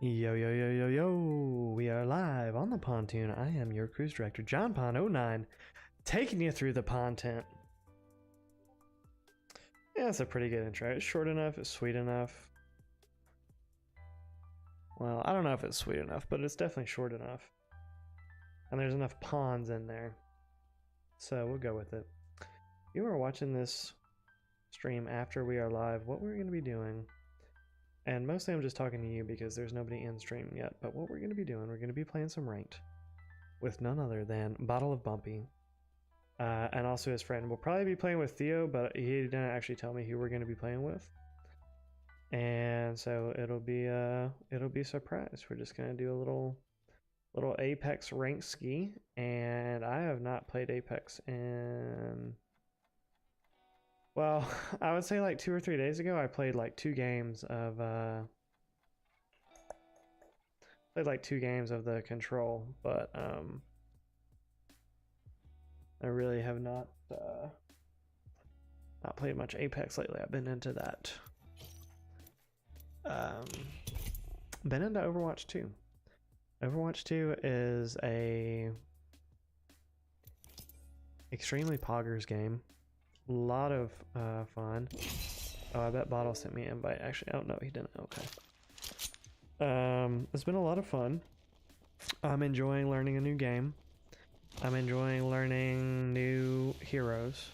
Yo, yo, yo, yo, yo. We are live on the pontoon. I am your cruise director, John Pon09, taking you through the content. Yeah, it's a pretty good intro. It's short enough, it's sweet enough. Well, I don't know if it's sweet enough, but it's definitely short enough. And there's enough pawns in there. So we'll go with it. You are watching this stream after we are live. What we're going to be doing, and mostly I'm just talking to you because there's nobody in stream yet, but what we're going to be doing, we're going to be playing some ranked with none other than Bottle of Bumpy. And also his friend. We'll probably be playing with Theo, but he didn't actually tell me who we're going to be playing with. And so it'll be a surprise. We're just going to do a little Apex rank ski, and I have not played Apex in, well, I would say like 2 or 3 days ago I played like 2 games of the control, but I really have not played much Apex lately. I've been into that. Been into Overwatch 2. Overwatch 2 is a extremely poggers game. A lot of fun. Oh, I bet Bottle sent me an invite. Actually, oh no, he didn't. Okay. It's been a lot of fun. I'm enjoying learning a new game. I'm enjoying learning new heroes,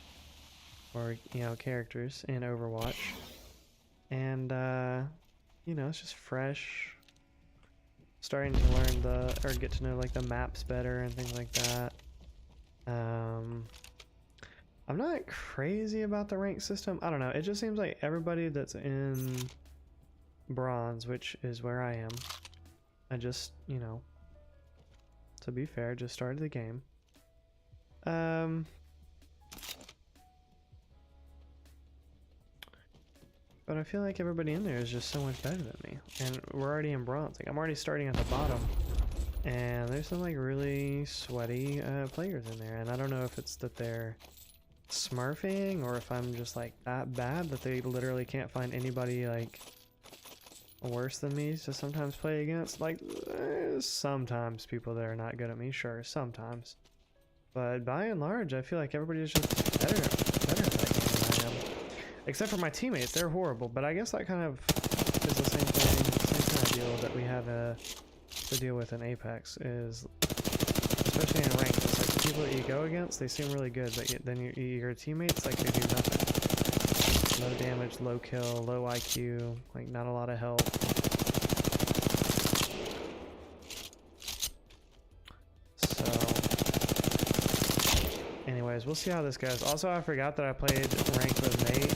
or characters in Overwatch, and it's just fresh. Starting to learn or get to know like the maps better and things like that. I'm not crazy about the rank system. I don't know. It just seems like everybody that's in bronze, which is where I am, I just, to be fair, just started the game. But I feel like everybody in there is just so much better than me, and we're already in bronze. Like, I'm already starting at the bottom, and there's some like really sweaty players in there, and I don't know if it's that they're smurfing or if I'm just like that bad that they literally can't find anybody like worse than me to sometimes play against. Like, sometimes people that are not good at me, sure, sometimes. But by and large, I feel like everybody is just better at that game than I am. Except for my teammates, they're horrible. But I guess that kind of is the same thing, same kind of deal that we have to deal with in Apex. Is especially in ranked, it's like the people that you go against, they seem really good, but then your teammates, like, they do nothing. Low damage, low kill, low IQ, like not a lot of help. Anyways, we'll see how this goes. Also, I forgot that I played ranked with Nate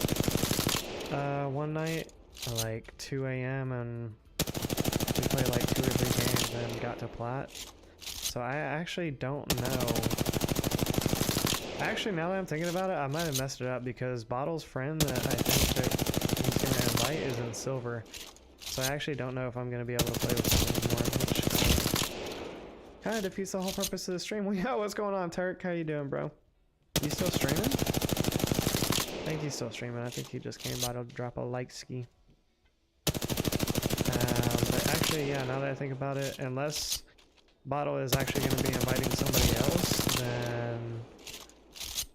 one night at like 2 a.m. and we played like 2 or 3 games and got to plat. So I actually don't know. Actually, now that I'm thinking about it, I might have messed it up because Bottle's friend that I think that he's going to invite is in silver. So I actually don't know if I'm going to be able to play with him anymore, which kind of defeats the whole purpose of the stream. Well, yeah, what's going on, Turk? How you doing, bro? You still streaming? I think he's still streaming. I think he just came by to drop a like ski. But actually, yeah, now that I think about it, unless Bottle is actually going to be inviting somebody else, then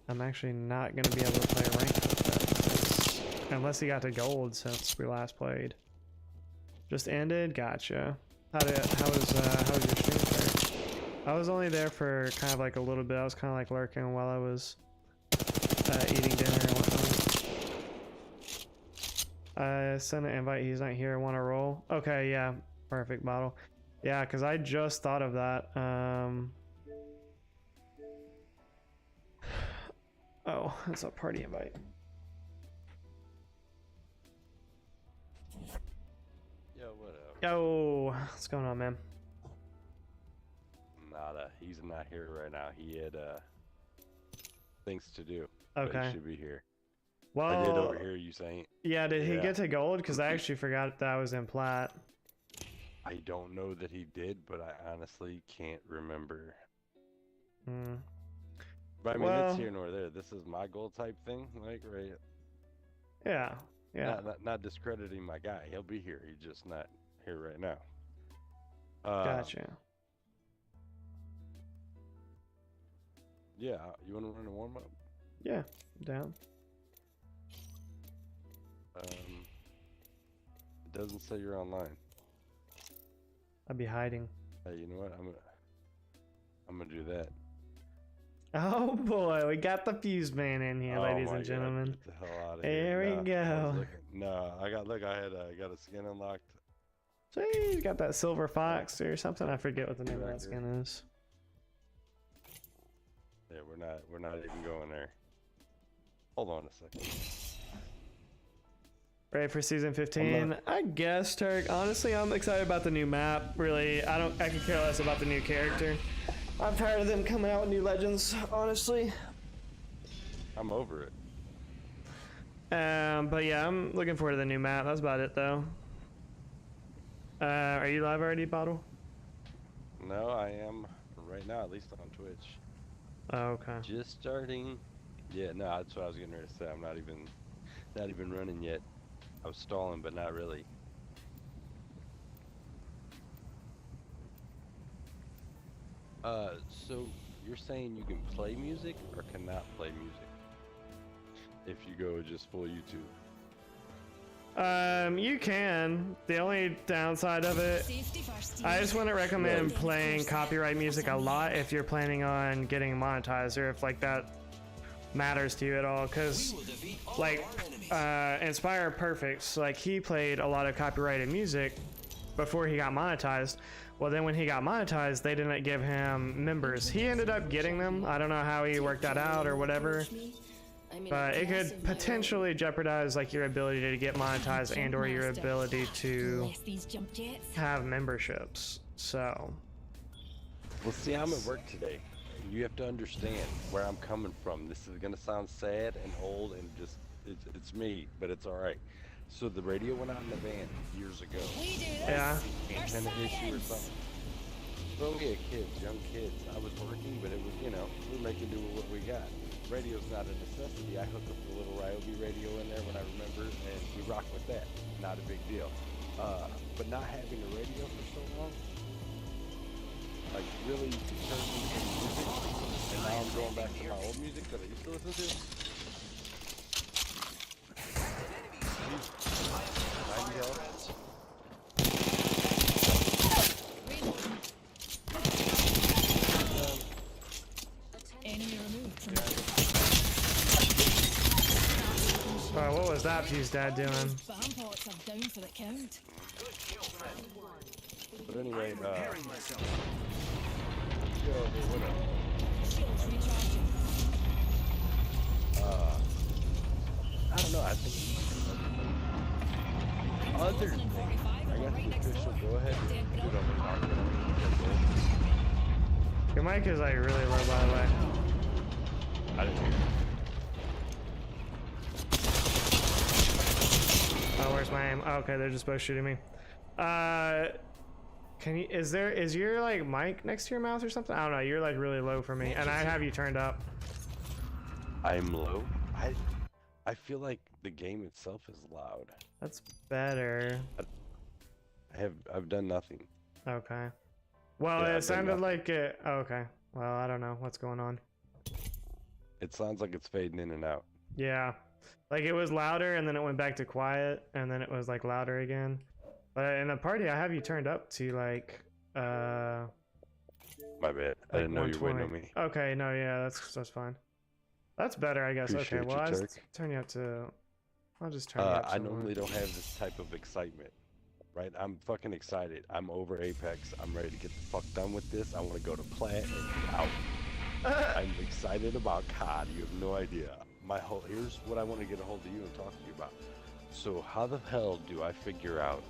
I'm actually not going to be able to play ranked with them. Unless he got to gold since we last played. Just ended? Gotcha. How was your stream, sir? I was only there for kind of like a little bit. I was kind of like lurking while I was eating dinner and whatnot. I sent an invite. He's not here. Want to roll? Okay, yeah. Perfect, Bottle. Yeah, because I just thought of that. Oh, it's a party invite. Yo, what up? Yo, what's going on, man? Nada. He's not here right now. He had things to do. Okay. But he should be here. Well, I did overhear you saying. Yeah, did he get to gold? Because I actually forgot that I was in plat. I don't know that he did, but I honestly can't remember. Hmm. But I mean, it's here nor there. This is my gold type thing, like, right? Yeah, yeah. Not discrediting my guy. He'll be here. He's just not here right now. Gotcha. Yeah, you want to run a warm up? Yeah, down. It doesn't say you're online. I'd be hiding. Hey, you know what? I'm gonna do that. Oh boy, we got the fuse man in here, ladies and gentlemen. Get the hell out of here. here. We go. No, I got a skin unlocked. Sweet, got that silver fox or something. I forget what the name of that skin is. Yeah, we're not even going there. Hold on a second. Ready for season 15? I guess, Turk. Honestly, I'm excited about the new map. Really, I could care less about the new character. I'm tired of them coming out with new legends, honestly. I'm over it. But yeah, I'm looking forward to the new map. That's about it, though. Are you live already, Bottle? No, I am right now, at least on Twitch. Oh, okay. Just starting. Yeah, no, that's what I was getting ready to say. I'm not even running yet. I was stalling, but not really. So you're saying you can play music or cannot play music if you go just full YouTube? You can. The only downside of it, I just wouldn't recommend playing copyright music a lot if you're planning on getting monetized or if like that matters to you at all. Cause like Inspire Perfects, like he played a lot of copyrighted music before he got monetized. Well, then when he got monetized, they didn't give him members. He ended up getting them. I don't know how he worked that out or whatever. But it could potentially jeopardize like your ability to get monetized and or your ability to have memberships. So Well, see, I'm at work today. You have to understand where I'm coming from. This is gonna sound sad and old and just it's me, but it's all right. So the radio went out in the van years ago. yeah. Antenna issue or something. So yeah, kids, young kids. I was working, but it was, you know, we're making do with what we got. Radio's not a necessity. I hooked up a little Ryobi radio in there when I remember, and we rock with that. Not a big deal. But not having a radio for so long, like really turned me into music. And now I'm going back to my old music that I used to listen to. I need help. Enemy removed from What was that fuse dad doing? Bampots are down for the count. But anyway, yo, hey, what Shields recharging. up? I don't know. I think other thing, I got the official go ahead and do it on the market. Your mic is like really low, by the way. I didn't hear it. Oh, where's my aim? Oh, okay, they're just both shooting me. Can you? Is your like mic next to your mouth or something? I don't know. You're like really low for me, and I have you turned up. I'm low. I feel like the game itself is loud. That's better. I've done nothing. Okay. Well, Yeah, it I've done sounded nothing. like it. Oh, okay. Well, I don't know what's going on. It sounds like it's fading in and out. Yeah. Like it was louder and then it went back to quiet and then it was like louder again. But in the party I have you turned up to like My bad. I like didn't know you were waiting on 120. me. Okay, no, yeah, that's fine. That's better, I guess. Appreciate Okay, you, well, Turk. I'll just turn you up I to normally one. don't have this type of excitement, right? I'm fucking excited. I'm over Apex. I'm ready to get the fuck done with this. I want to go to Plat and get out. I'm excited about COD. You have no idea. Here's what I want to get a hold of you and talk to you about. So how the hell do I figure out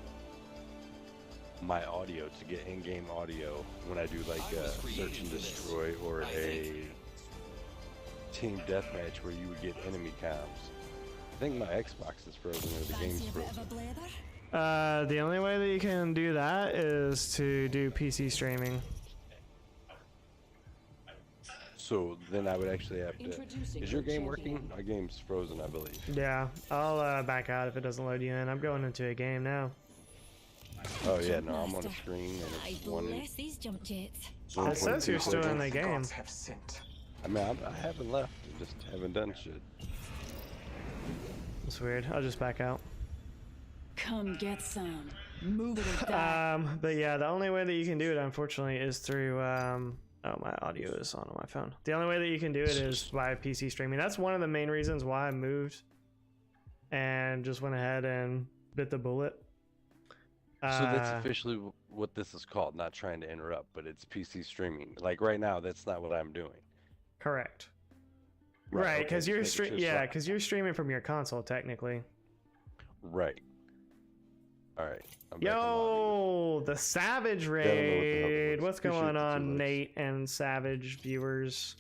my audio to get in-game audio when I do like a search and destroy or a team deathmatch where you would get enemy comms? I think my Xbox is frozen or the game's Fancy a bit of a frozen. blather? The only way that you can do that is to do PC streaming. So then I would actually have to. Is your game working? My game's frozen, I believe. Yeah, I'll back out if it doesn't load you in. I'm going into a game now. Oh yeah, no, I'm on a screen and I it's one. bless these jump jets. It says you're still in the game. Gods have sinned. I mean, I haven't left. I just haven't done shit. It's weird. I'll just back out. Come get some. Move it or die. But yeah, the only way that you can do it, unfortunately, is through. Oh, my audio is on my phone. The only way that you can do it is by PC streaming. That's one of the main reasons why I moved and just went ahead and bit the bullet. So that's officially what this is called. Not trying to interrupt, but it's PC streaming. Like right now, that's not what I'm doing. Correct. Right, okay, because just making sure. yeah, because you're streaming from your console technically. Right. All right. I'm back in lobby. Yo, the Savage know what the hell it raid. was. What's Appreciate going the on, 2 likes. Nate and Savage viewers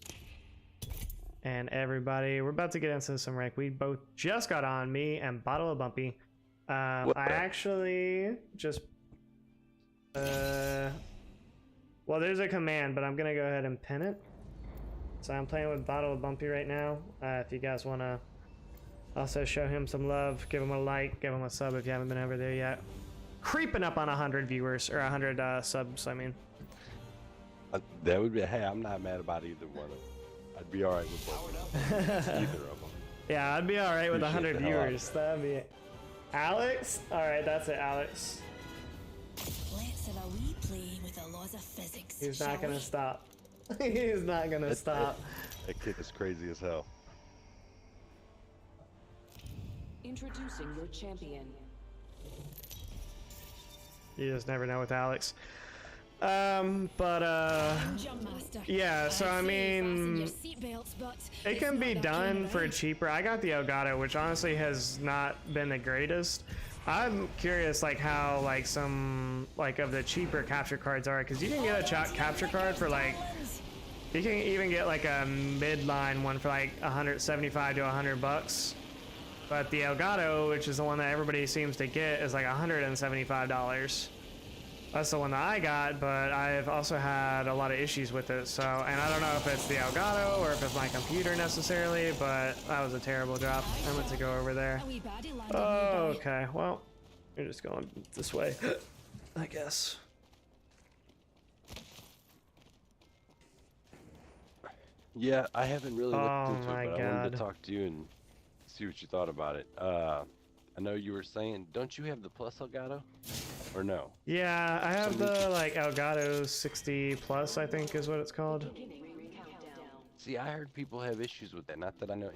and everybody? We're about to get into some rank. We both just got on, me and Bottle of Bumpy. I What? actually just well, there's a command, but I'm gonna go ahead and pin it. So I'm playing with Bottle of Bumpy right now. If you guys wanna also show him some love, give him a like, give him a sub if you haven't been over there yet. Creeping up on 100 viewers, or 100 subs, I mean. That would be. Hey, I'm not mad about either one of them. I'd be all right with both of them. Either of them. Yeah, I'd be all right with Appreciate 100 the hell out of viewers. That'd be it. Alex? All right, that's it, Alex. Let's have a wee play with the laws of physics. He's not shall gonna we? stop. He's not gonna stop. That kid is crazy as hell. Introducing your champion. You just never know with Alex. Jump master. Yeah, so I say fasten mean, your seatbelts, but it it's can not be that kind done of for ride. cheaper. I got the Elgato, which honestly has not been the greatest. I'm curious, like how like some like of the cheaper capture cards are, because you can get a capture card for like, you can even get like a midline one for like 175 to 100 bucks. But the Elgato, which is the one that everybody seems to get, is like $175. That's the one that I got, but I've also had a lot of issues with it. So, and I don't know if it's the Elgato or if it's my computer necessarily, but that was a terrible drop. I meant to go over there. A wee baddie landed Oh, nearby. okay. Well, you're just going this way, I guess. Yeah, I haven't really looked Oh into my it, but I wanted to God. talk to you and see what you thought about it. I know you were saying, don't you have the Plus Elgato? Or no? Yeah, I have the like Elgato 60 Plus, I think is what it's called. See, I heard people have issues with that. Not that I know,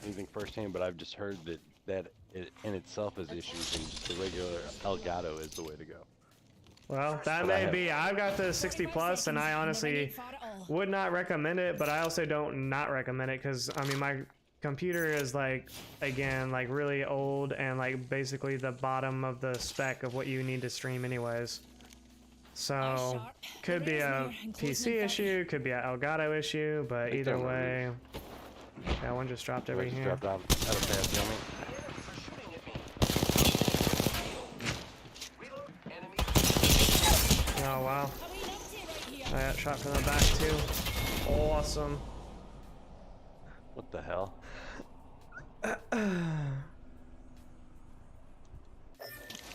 anything firsthand, but I've just heard that it in itself has issues, and just the regular Elgato is the way to go. Well, that But may be. I've got the 60 Plus, and I Never honestly get far at all. would not recommend it, but I also don't not recommend it because I mean my computer is like, again, like really old and like basically the bottom of the spec of what you need to stream anyways. So could be a PC issue, could be an Elgato issue, but think either they're way, yeah, one just dropped over Just here. dropped down out of pads, you know what Oh wow, A wee numpty right here. I got shot from the back too. Awesome. What the hell?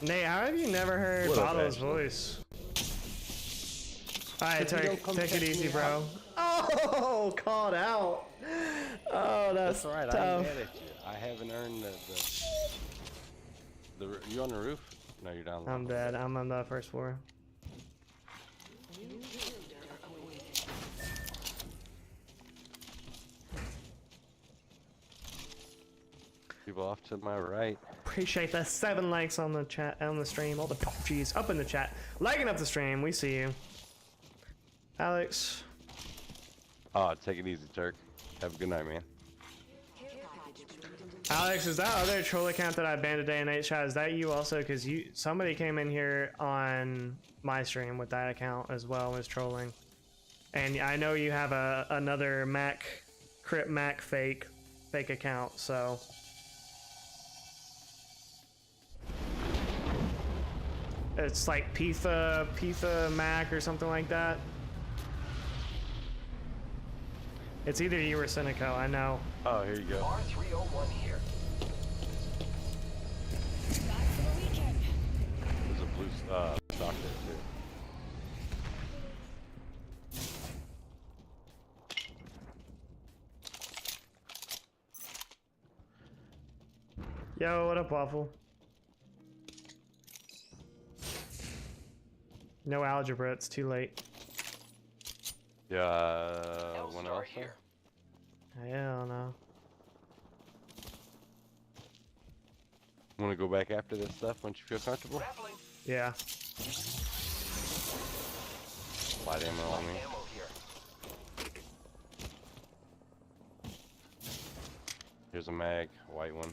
Nate, how have you never heard What up, Bottle's Ashley? voice? Alright, If you don't come take it check easy, me bro. Oh, called out. Oh, that's That's alright, I tough. ain't mad at you. I haven't earned you on the roof? No, you're down low. I'm dead. I'm on the first floor. People off to my right. Appreciate the 7 likes on the chat, on the stream. All the G's up in the chat. Liking up the stream. We see you. Alex. Oh, take it easy, Turk. Have a good night, man. Alex, is that other troll account that I banned today in 8 shot? Is that you also? Because somebody came in here on my stream with that account as well, was trolling. And I know you have another Crypt Mac fake account, so. It's like Pitha Mac or something like that. It's either you or Cynico, I know. Oh, here you go. R301 here. Back for the weekend. There's a blue stock there too. Yo, what up, Waffle? No algebra, it's too late. Yeah, one else here. Hell no. Want to go back after this stuff once you feel comfortable? Yeah. Light ammo on me. Here's a mag, white one.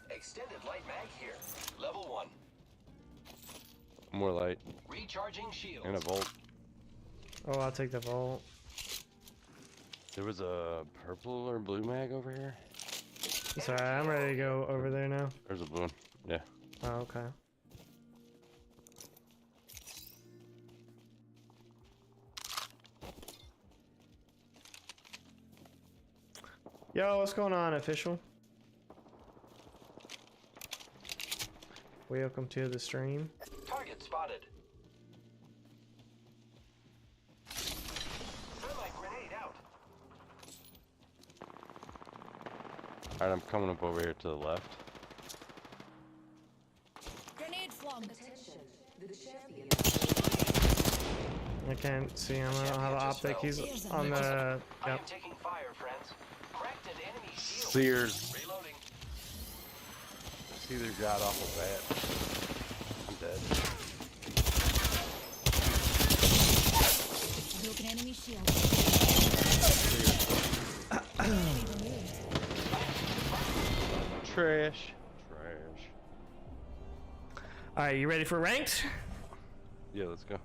Extended light mag here. Level 1. More light. Recharging shields. And a volt. Oh, I'll take the vault. There was a purple or blue mag over here. It's alright, I'm ready to go over there now. There's a blue one. Yeah. Oh, okay. Yo, what's going on, official? Welcome to the stream. Target spotted. Thermite grenade out. Alright, I'm coming up over here to the left. Grenade flung. Attention. The champion. I can't see him, I don't have an optic. He's on the... I am Yep. taking fire, friends. Cracked an enemy shield. Sears. Reloading. Either got off of that. I'm dead. Broken enemy shield. Trash. Trash. Alright, you ready for ranked? Yeah, let's go.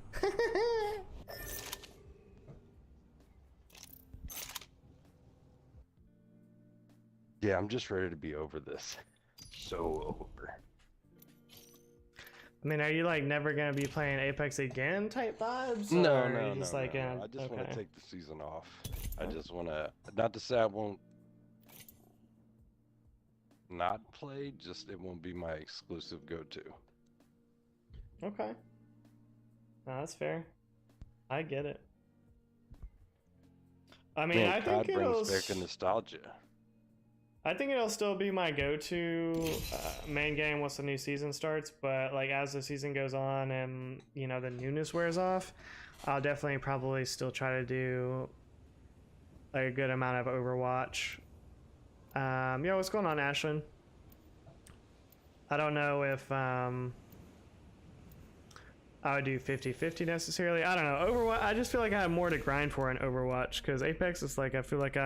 Yeah, I'm just ready to be over this. So over. I mean, are you like never gonna be playing Apex again type vibes? No, or no, are you no, just like, no. I just want to take the season off. I just want to, not to say I won't not play, just it won't be my exclusive go-to. Okay. No, that's fair. I get it. I mean, Man, I think COD brings back a nostalgia. I think it'll still be my go-to main game once the new season starts, but like as the season goes on and you know the newness wears off, I'll definitely probably still try to do like a good amount of Overwatch. Yo, what's going on, Ashlyn? I don't know if I would do 50-50 necessarily. I don't know. Overwatch, I just feel like I have more to grind for in Overwatch because Apex is like, I feel like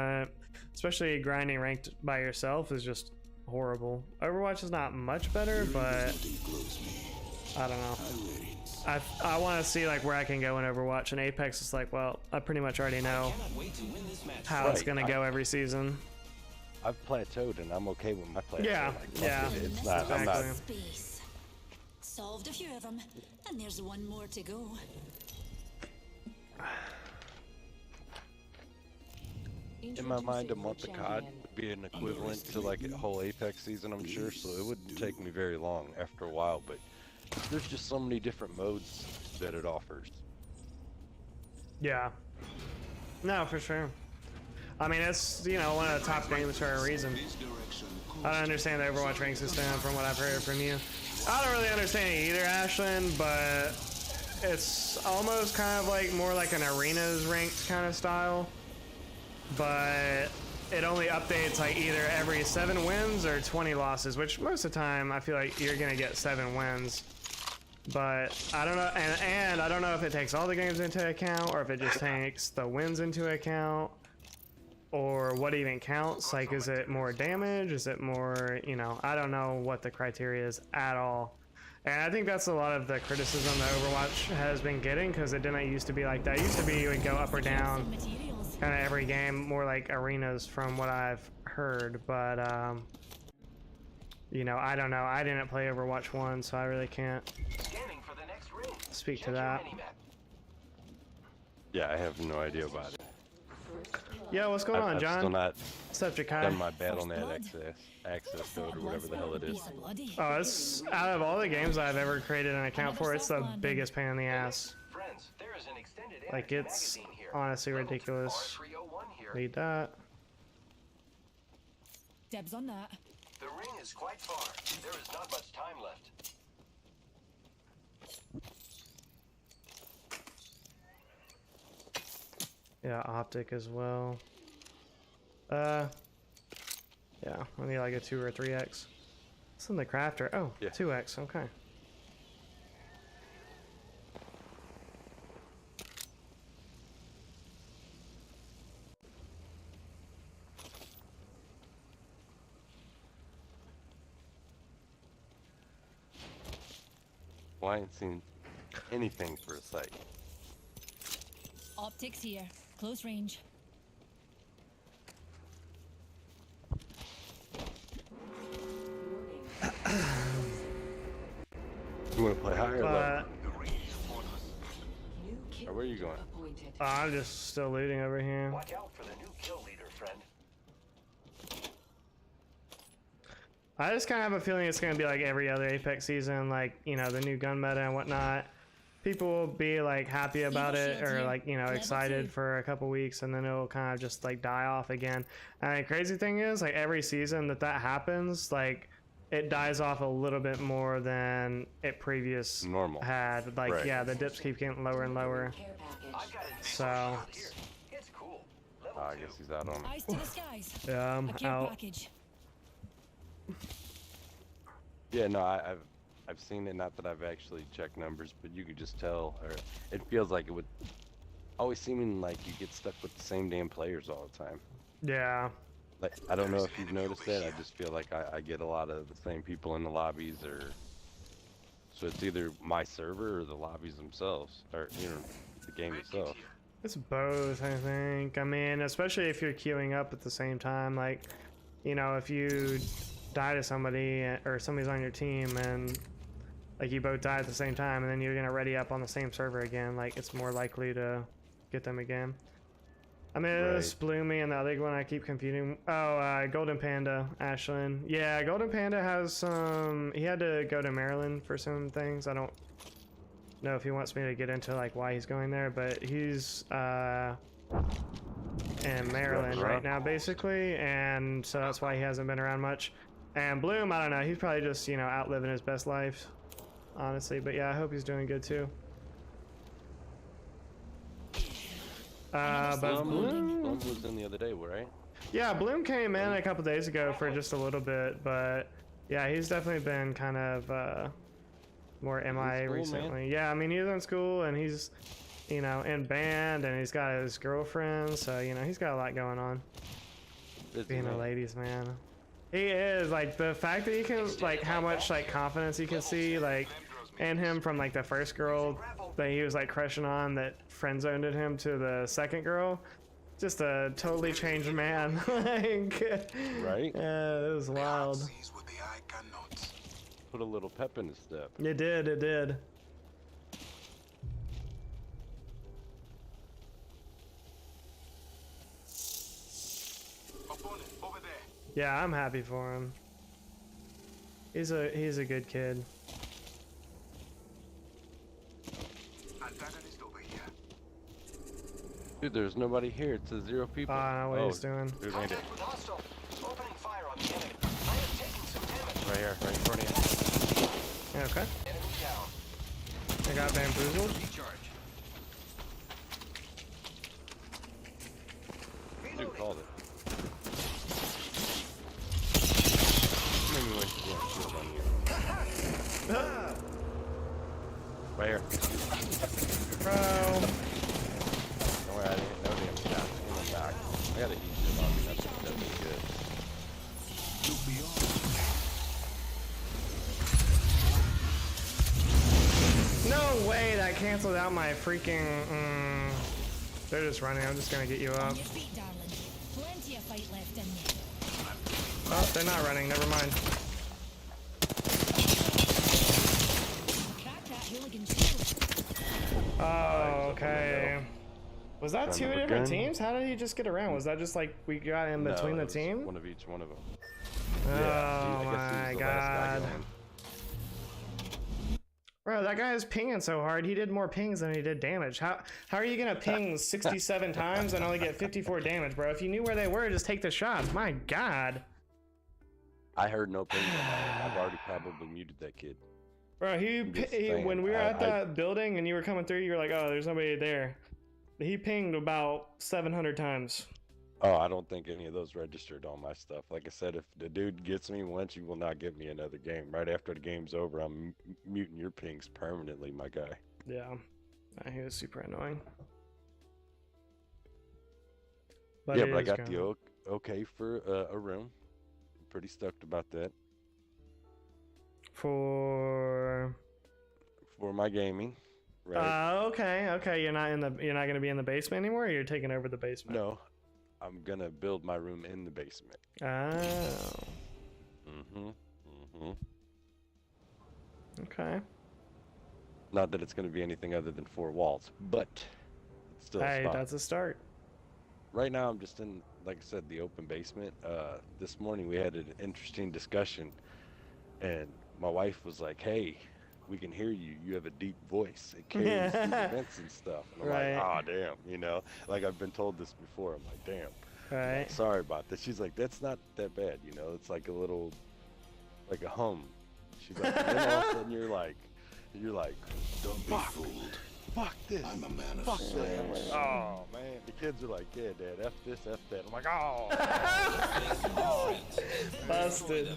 especially grinding ranked by yourself is just horrible. Overwatch is not much better, but I don't know. I want to see like where I can go in Overwatch, and Apex is like, well, I pretty much already know how it's gonna go every season. I've plateaued and I'm okay with my plateau. Yeah, like, yeah. It's not, I'm not. Space. Solved a few of them, and there's one more to go. In my mind, a Introducing month your of COD champion. would be an equivalent to like a whole Apex season, I'm sure, so it wouldn't take me very long after a while, but there's just so many different modes that it offers. Yeah. No, for sure. I mean, it's, you know, one of the top games for a reason. I don't understand the Overwatch rank system from what I've heard from you. I don't really understand it either, Ashlyn, but it's almost kind of like more like an arenas ranked kind of style. But it only updates like either every 7 wins or 20 losses, which most of the time I feel like you're gonna get 7 wins. But I don't know, and I don't know if it takes all the games into account or if it just takes the wins into account, or what even counts. Like, is it more damage? Is it more, you know, I don't know what the criteria is at all. And I think that's a lot of the criticism that Overwatch has been getting, because it didn't used to be like that. It used to be you would go up or down kind of every game, more like arenas from what I've heard. But you know, I don't know. I didn't play Overwatch 1, so I really can't Scanning for the next ring. speak to Check your that. minimap. Yeah, I have no idea about it. First blood. Yeah, what's going on, I've John? still not What's up, done Jakai? my First BattleNet blood. access code or whatever the hell it is. Piece of bloody. Oh, it's out of all the games I've ever created an account for, it's the biggest pain in the ass. Friends, there is an extended Like, energy it's magazine here. honestly Level ridiculous. R301 here. Need that. Dibs on that. The ring is quite far. There is not much time left. Yeah, optic as well. Yeah, I need like a 2 or 3x. What's in the crafter? Oh, Yeah. 2x, okay. Well, I ain't seen anything for a sight. Optics here. Close range. You want to play higher or low? New kill Or where are you going? appointed. I'm just still looting over here. Watch out for the new kill leader, friend. I just kind of have a feeling it's going to be like every other Apex season, like, you know, the new gun meta and whatnot. People will be like happy about it or like, you know, excited for a couple weeks and then it'll kind of just like die off again. And the crazy thing is, like, every season that happens, like, it dies off a little bit more than it previous Normal. had. Like, Right. yeah, the dips keep getting lower and lower. Care package. I've got it. So, Here. It's cool. Level I 2. guess he's out on. Eyes to the skies. yeah, I'm A care out. package. Yeah, no, I've seen it. Not that I've actually checked numbers, but you could just tell, or it feels like it would always seeming like you get stuck with the same damn players all the time. Yeah. Like, I don't know if you've noticed that. I just feel like I get a lot of the same people in the lobbies, or so it's either my server or the lobbies themselves, or you know, the game itself. It's both, I think. I mean, especially if you're queuing up at the same time. Like, you know, if you die to somebody or somebody's on your team and like you both die at the same time and then you're gonna ready up on the same server again, like it's more likely to get them again. I mean, it's Bloomy and the other one I keep computing. Oh, Golden Panda, Ashlyn. Yeah, Golden Panda has some. He had to go to Maryland for some things. I don't know if he wants me to get into like why he's going there, but he's in Maryland right now basically, and so that's why he hasn't been around much. And Bloom, I don't know, he's probably just, you know, out living his best life, honestly. But yeah, I hope he's doing good too. But Bloom, Bloom was in the other day, right? yeah, Bloom came in a couple days ago for just a little bit, but yeah, he's definitely been kind of more MIA school, recently. man? Yeah, I mean, he's in school and he's, you know, in band and he's got his girlfriend, so you know, he's got a lot going on. Busy Being a man. ladies' man. He is, like, the fact that he can, like, how much, like, confidence he can see, like, in him from, like, the first girl that he was, like, crushing on that friend-zoned him to the second girl. Just a totally changed man. Like, Right? yeah, it was wild. Sees what the eye cannot. Put a little pep in his step. It did, it did. Opponent, over there. Yeah, I'm happy for him. He's a good kid. Antagonist over here. Dude, there's nobody here. It says 0 people. I don't know what he's doing. Dude, right here. Contact with hostile. Opening fire on the enemy. I am taking some damage. Right here, right in front of you. Okay, Enemy down. I got bamboozled. Dude, called it. Maybe wait to get shield on you. Right here. Bro. Don't worry, I didn't know damn shot. In the back. I got a heat shield on me. That's good. No way, that canceled out my freaking. They're just running. I'm just gonna get you On up. your feet, darling. Plenty of fight left in you. Oh, they're not running. Never mind. Crack that hooligan shield. Oh, okay. Was that Son two of a different gun. teams? How did he just get around? Was that just like we got in between No, the it was team? one of each one of them. Oh I guess he my was the last guy god. going. Bro, that guy is pinging so hard. He did more pings than he did damage. How are you gonna ping 67 times and only get 54 damage, bro? If you knew where they were, just take the shots. My god. I heard no ping. I've already probably muted that kid. Bro, I'm just saying, when we were at I- that building and you were coming through, you were like, oh, there's nobody there. He pinged about 700 times. Oh, I don't think any of those registered on my stuff. Like I said, if the dude gets me once, you will not get me another game. Right after the game's over, I'm muting your pings permanently, my guy. Yeah, he was super annoying. Yeah, it but I is got going. the okay for a room. Pretty stoked about that. For For my gaming, right? okay. You're not gonna be in the basement anymore. Or you're taking over the basement. No, I'm gonna build my room in the basement. Oh. Okay. Not that it's gonna be anything other than 4 walls, but it's still a Hey, spot. that's a start. Right now, I'm just in, like I said, the open basement. This morning we had an interesting discussion, and my wife was like, "Hey, we can hear you. You have a deep voice. It carries through the vents and stuff." And I'm Right. like, "Oh, damn," you know. Like I've been told this before. I'm like, "Damn." Right. Sorry about that. She's like, "That's not that bad, you know. It's like a little, like a hum." She's like, and then all of a sudden you're like, Don't be fooled. "Fuck this." I'm a man of Fuck that. I'm like, science. oh man, the kids are like, "Yeah, Dad, F this, F that." I'm like, "Oh." Busted.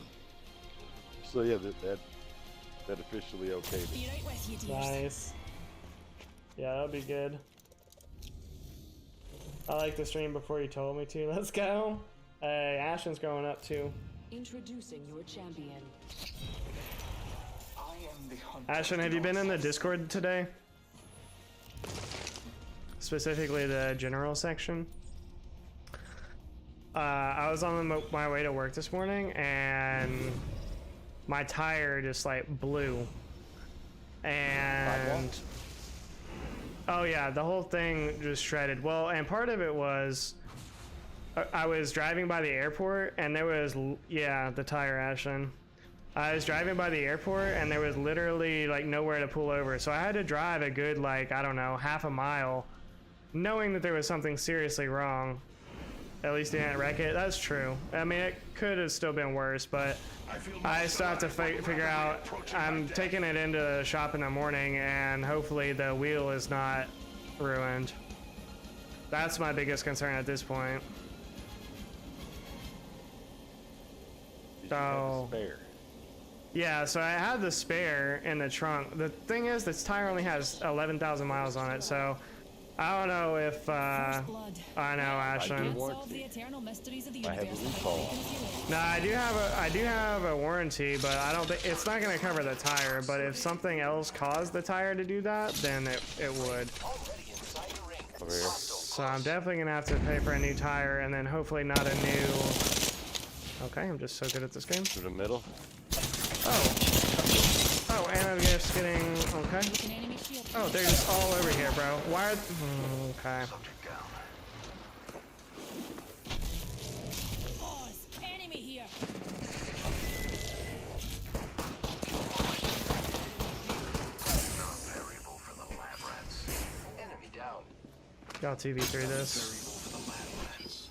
So yeah, that officially okayed it. Be right with you, dears. Nice. Yeah, that'd be good. I like the stream before you told me to. Let's go. Hey, Ashton's growing up too. Introducing your champion. I am the hunter. Ashton, have you been in the Discord today? Specifically the general section. I was on my way to work this morning and my tire just like blew. And oh yeah, the whole thing just shredded. Well, and part of it was I was driving by the airport and there was, yeah, the tire, Ashton. I was driving by the airport and there was literally like nowhere to pull over. So I had to drive a good, like, I don't know, half a mile knowing that there was something seriously wrong. At least they didn't wreck it. That's true. I mean, it could have still been worse, but I still have to figure out. I'm taking it into the shop in the morning and hopefully the wheel is not ruined. That's my biggest concern at this point. Did you have a So spare? yeah, so I had the spare in the trunk. The thing is, this tire only has 11,000 miles on it, so I don't know if First blood. I know, Ashton. Can't solve warranty. the eternal mysteries of the I have a universe without recall. taking a few hits. No, I do have a warranty, but I don't think it's not going to cover the tire. But if something else caused the tire to do that, then it would. Already inside the ring. Over here. So I'm definitely going to have to pay for a new tire, and then hopefully not a new. Okay, I'm just so good at this game. To the middle. Oh, and I'm just getting okay. An enemy shield. Oh, they're just all over here, bro. Why? Okay. Pause. Enemy here. Variable for the lab rats. Enemy down. Y'all 2v3 this. Variable for the lab rats.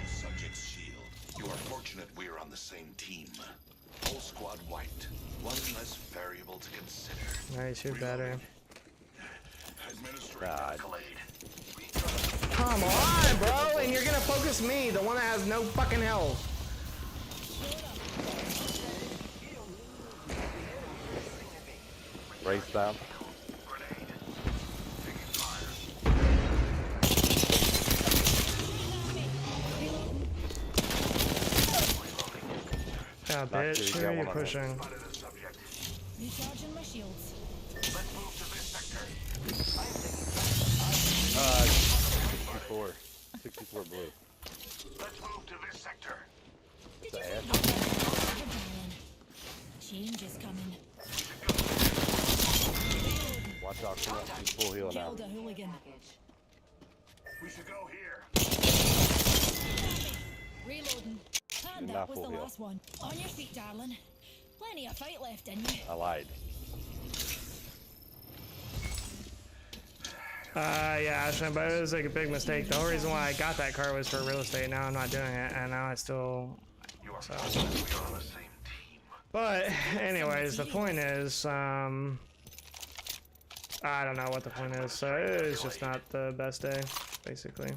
Subject's shield. You are fortunate we're on the same team. Whole squad wiped. One less variable to consider. Nice, you're better. Administrator God. Glade. Come on, bro, and you're gonna focus me, the one that has no fucking health. Race down. Yeah, Back bitch, here, who you are got you one on pushing? Recharging my shields. Let's move to this sector. 64. 64 blue. Let's move to this sector. Did you The see ash. that? Change is coming. Watch Watch out, come up. He's full heal now. Killed a hooligan. We should go here. Reloading. And You're that not was the full heal. last one. On your feet, darling. Plenty of fight left in you. I lied. Yeah, Ashton, but it was like a big mistake. The whole reason why I got that car was for real estate. Now I'm not doing it, and now I still. You are So. fortunate we are on the same team. But anyways, the point is, I don't know what the point is. So it is just not the best day, basically.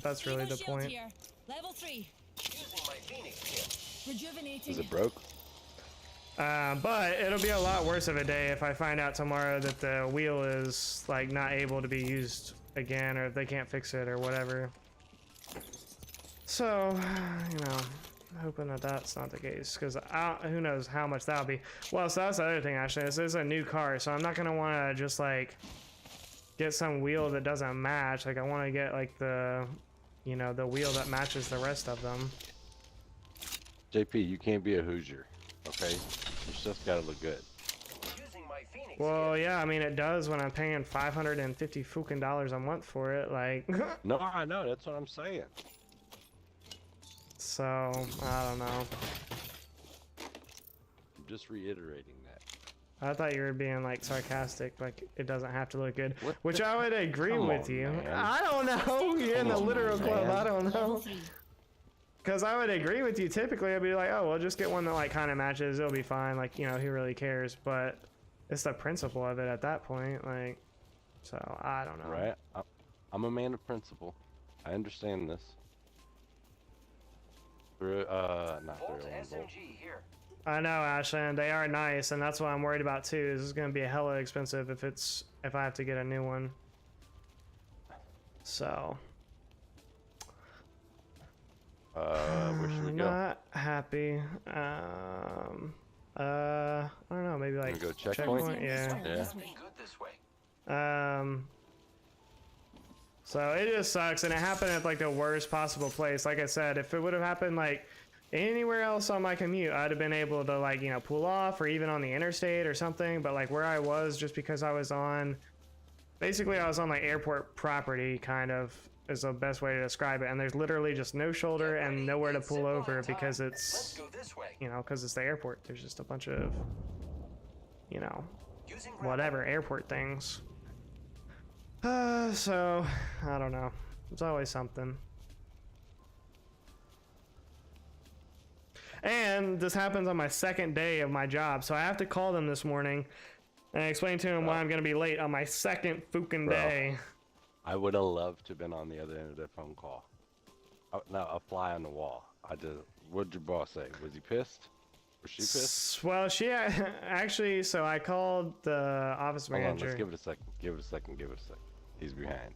That's really the Shield point. here. Level 3. Using my Phoenix kit. Rejuvenating. Is it broke? But it'll be a lot worse of a day if I find out tomorrow that the wheel is like not able to be used again, or if they can't fix it or whatever. So, you know, hoping that that's not the case, because who knows how much that'll be. Well, so that's the other thing, actually. This is a new car, so I'm not gonna want to just like get some wheel that doesn't match. Like I want to get like the, you know, the wheel that matches the rest of them. JP, you can't be a Hoosier, okay? Your stuff's gotta look good. Using my Phoenix Well, yeah, I mean it does when I'm paying $550 fucking dollars a month for it. Like, No, I know, that's what I'm saying. so I don't know. I'm just reiterating that. I thought you were being like sarcastic, like it doesn't have to look good, What which the- I would agree Come with on, you. man. I don't know. You're in the Come on, literal club. man. I don't Level know. 3. Because I would agree with you. Typically, I'd be like, oh, well, just get one that like kind of matches. It'll be fine. Like, you know, who really cares? But it's the principle of it at that point. Like, so I don't know. Right? I'm a man of principle. I understand this. Volt Not 301 volt. SMG here. I know, Ashland. They are nice, and that's what I'm worried about too. This is going to be hella expensive if I have to get a new one. So. Where should we go? Not happy. I don't know. Maybe like Wanna go checkpoint? Yeah. Yeah. Good this way. So it just sucks, and it happened at like the worst possible place. Like I said, if it would have happened like anywhere else on my commute, I'd have been able to like, you know, pull off, or even on the interstate or something. But like where I was, just because I was on, basically I was on like airport property, kind of is the best way to describe it. And there's literally just no shoulder and nowhere to pull over because Let's it's, go this way. you know, because it's the airport. There's just a bunch of, you know, Using grapple. whatever airport things. So I don't know. It's always something. And this happens on my second day of my job, so I have to call them this morning and explain to them why I'm gonna be late on my second fucking Bro. day. I would have loved to have been on the other end of that phone call. Now, a fly on the wall. What'd your boss say? Was he pissed? Was she pissed? Well, she actually. So I called the office Hold on, manager. let's give it a second. Give it a second. Give it a second. He's behind.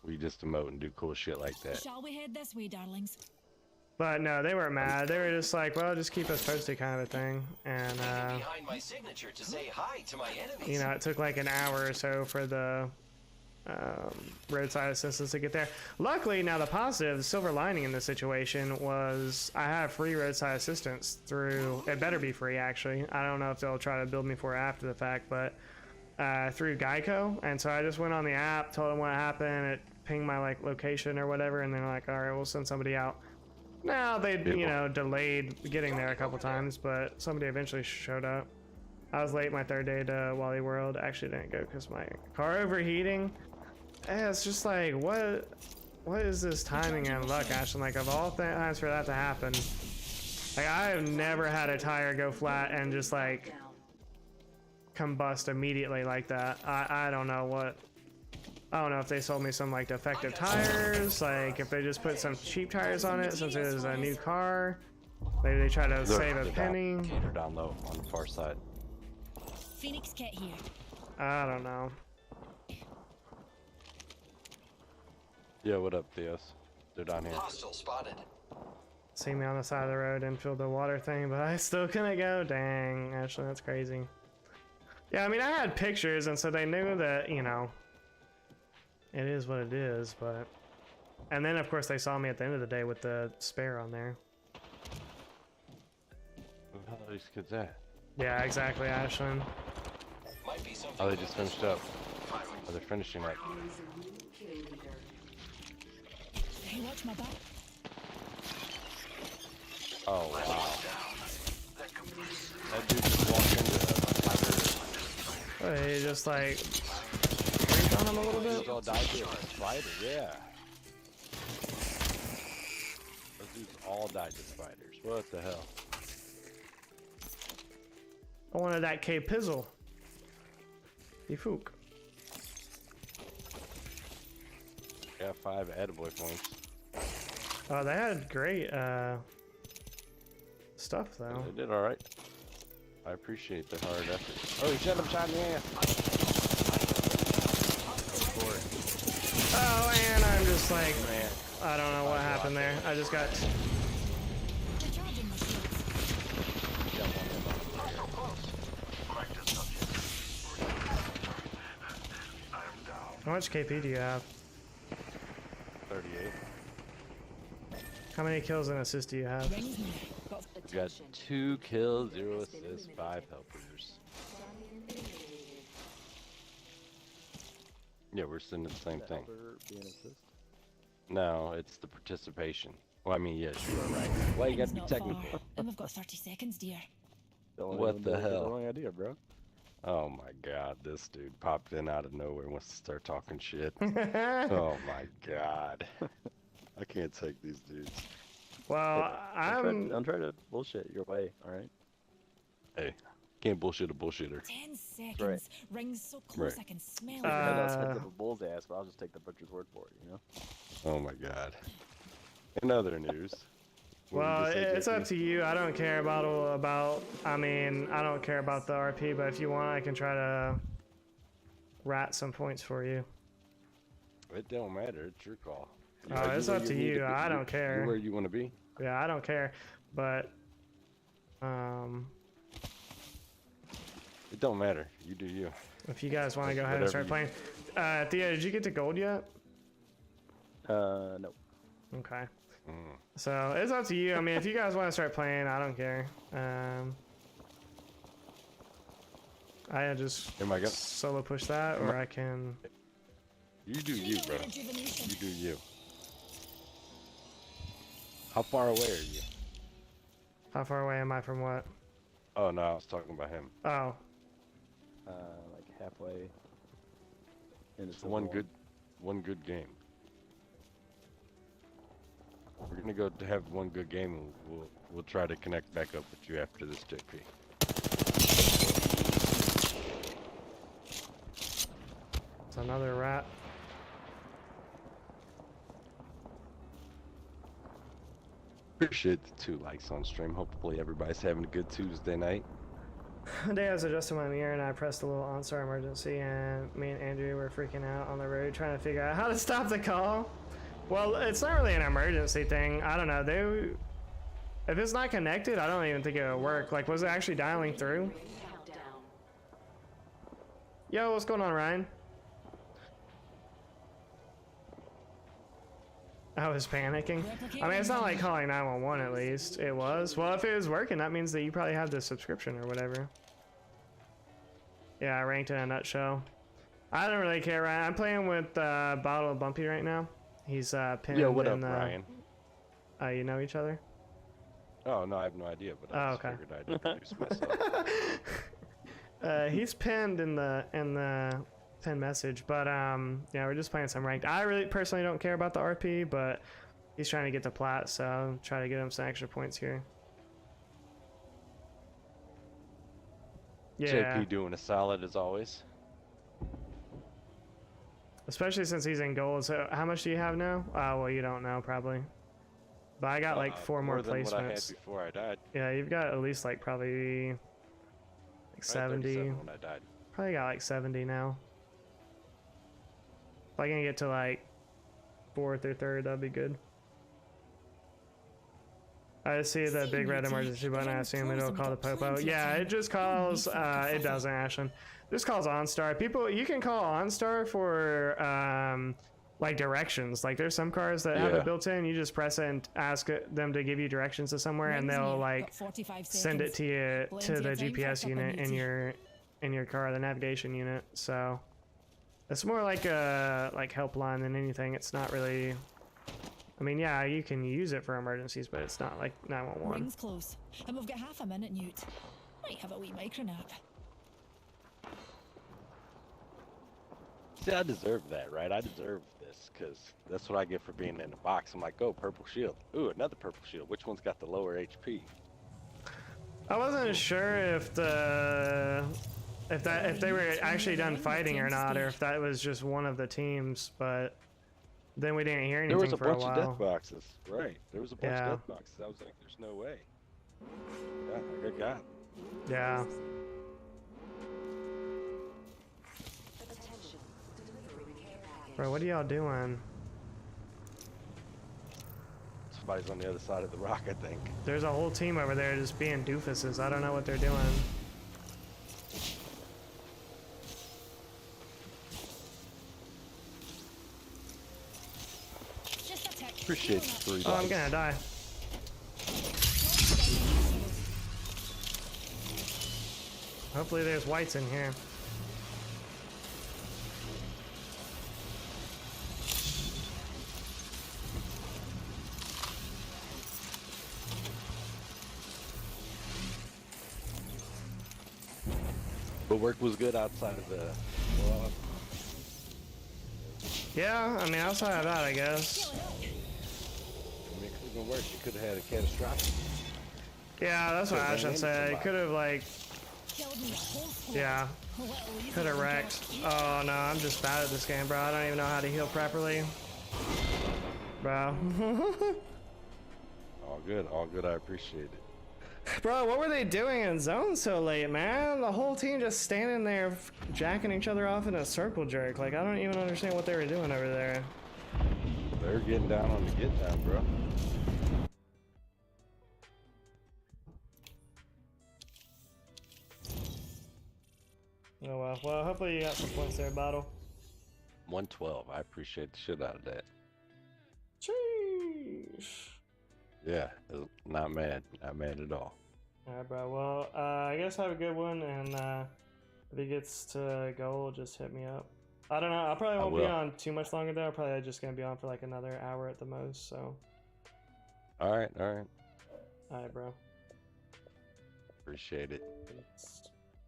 We just emote and do cool shit like that. Shall we head this way, darlings? But no, they weren't mad. They were just like, well, just keep us posted, kind of a thing. And Behind my signature to say hi to my enemies. you know, it took like an hour or so for the roadside assistance to get there. Luckily, now the positive, the silver lining in this situation was I have free roadside assistance through, it better be free actually. I don't know if they'll try to build me for it after the fact, but through Geico. And so I just went on the app, told them what happened, it pinged my like location or whatever, and they're like, all right, we'll send somebody out. Now they, you know, delayed getting there a couple times, but somebody eventually showed up. I was late my third day to Wally World. Actually didn't go because my car overheating. It's just like, what is this timing and luck, Ashton? Like, of all times for that to happen, like, I have never had a tire go flat and just like combust immediately like that. I don't know what. I don't know if they sold me some like defective tires, like if they just put some cheap tires on it since it was a new car. Maybe they try to save a penny. Cater down low on the far side. Phoenix kit here. I don't know. Yeah, what up, Theos? They're down here. Hostile spotted. See me on the side of the road and feel the water thing, but I still couldn't go. Dang, actually, that's crazy. Yeah, I mean, I had pictures, and so they knew that, you know, it is what it is, but... And then, of course, they saw me at the end of the day with the spare on there. Who the hell are these kids at? Yeah, exactly, Ashlyn. Might be something Oh, they just finished up. Oh, they're finishing up. Hey, watch my back. Oh, wow. That dude just walked into a fighter. Oh, he just like breathed on him a little bit. Those all died to a spider, yeah. Those dudes all died to spiders. What the hell? I wanted that K Pizzle. You fook. Got 5 attaboy points. Oh, they had great stuff though. They did alright. I appreciate the hard effort. Oh, he shot him in the ass. Oh, and I'm just like, Man. I don't know what happened there. I just got. Recharging my shields. Got one How much KP do you have? 38. How many kills and assists do you have? Rings me. Got We got 2 kills, 0 assists, 5 helpers. Yeah, we're sending the same thing. No, it's the participation. Well, I mean, yes, you are right. Why you gotta be not technical? far. And we've got 30 seconds, dear. What the hell? Wrong idea, bro. Oh my god, this dude popped in out of nowhere and wants to start talking shit. Oh my god. I can't take these dudes. Well, I'm trying to bullshit your way, alright? Hey, can't bullshit a bullshitter. 10 seconds. Rings so close Right. I can smell I it. know it's heads up a bull's ass, but I'll just take the butcher's word for it, you know? Oh my god. In other news. what well, did you say, it's JP? up to you. I don't care about. I mean, I don't care about the RP, but if you want, I can try to rat some points for you. It don't matter. It's your call. Oh, Are it's where up to need you. be? I don't care. You're where you want to be. Yeah, I don't care, but It don't matter. You do you. if you guys want to go ahead and start playing, Thea, did you get to gold yet? No. Okay. Mm. So it's up to you. I mean, if you guys want to start playing, I don't care. I just Am I gonna? solo push that, or I can. You do you, bro. Rejuvenation. You do you. How far away are you? How far away am I from what? Oh no, I was talking about him. Oh, Like halfway. And It's one good game. We're gonna go to have one good game, and we'll try to connect back up with you after this, JP. it's another rat. Appreciate the 2 likes on stream. Hopefully everybody's having a good Tuesday night. One day I was adjusting my mirror and I pressed a little OnStar emergency, and me and Andrew were freaking out on the road trying to figure out how to stop the call. Well, it's not really an emergency thing. I don't know. If it's not connected, I don't even think it would work. Like, was it actually dialing through? Yo, what's going on, Ryan? I was panicking. I mean, it's not like calling 911 at least. It was. Well, if it was working, that means that you probably have the subscription or whatever. Yeah, I ranked in a nutshell. I don't really care, Ryan. I'm playing with Bottle of Bumpy right now. He's pinned Yo, what in up, the... Ryan? You know each other? Oh no, I have no idea, but I just okay. figured I'd introduce myself. He's pinned in the pin message, but yeah, we're just playing some ranked. I really personally don't care about the RP, but he's trying to get to plat, so I'll try to get him some extra points here. Yeah, JP doing a solid as always. especially since he's in gold. So how much do you have now? Well, you don't know probably, but I got like 4 more than what I had placements. before I died. Yeah, you've got at least like probably like I had 70. 37 when I died. Probably got like 70 now. If I can get to like 4th or 3rd, that'd be good. I see the big red emergency button. I assume it'll call the popo. Yeah, it just calls. It doesn't, Ashlyn. Just calls OnStar. People, you can call OnStar for like directions. Like there's some cars that have Yeah. it built in. You just press it and ask them to give you directions to somewhere, and they'll like send it to you to the GPS unit in in your car, the navigation unit. So it's more like a helpline than anything. It's not really. I mean, yeah, you can use it for emergencies, but it's not like 911. Ring's close, and we've got half a minute, Newt. Might have a wee micro nap. See, I deserve that, right? I deserve this, because that's what I get for being in the box. I'm like, oh, purple shield. Ooh, another purple shield. Which one's got the lower HP? I wasn't sure if if they were actually done fighting or not, or if that was just one of the teams, but then we didn't hear anything There was a for a bunch of while. death boxes. Right. There was a bunch Yeah. of death boxes. I was like, there's no way. Yeah, good God. Yeah. Bro, what are y'all doing? Somebody's on the other side of the rock, I think. There's a whole team over there just being doofuses. I don't know what they're doing. Just a tick. Appreciate the 3 Oh, I'm likes. gonna die. Hopefully there's whites in here. But work was good outside of the... Well, Yeah, I mean, outside of that, I guess. I mean, it could have been worse. You could have had a catastrophic. Yeah, that's what Could've ran Ashton into said. somebody. Could have, like, Killed me a whole squad. yeah, A little easy could have on wrecked. George. Oh, no, I'm just bad at this game, bro. I don't even know how to heal properly. Bro. All good. I appreciate it. Bro, what were they doing in zone so late, man? The whole team just standing there jacking each other off in a circle jerk. Like, I don't even understand what they were doing over there. They're getting down on the get down, bro. Oh, well. Well, hopefully you got some points there, Bottle. 112. I appreciate the shit out of that. Jeez. Yeah, not mad. Not mad at all. Alright, bro. Well, I guess have a good one, and if he gets to goal, just hit me up. I don't know. I probably won't be will. on too much longer, though. I'm probably just going to be on for like another hour at the most, so. All right. Alright, bro. Appreciate it.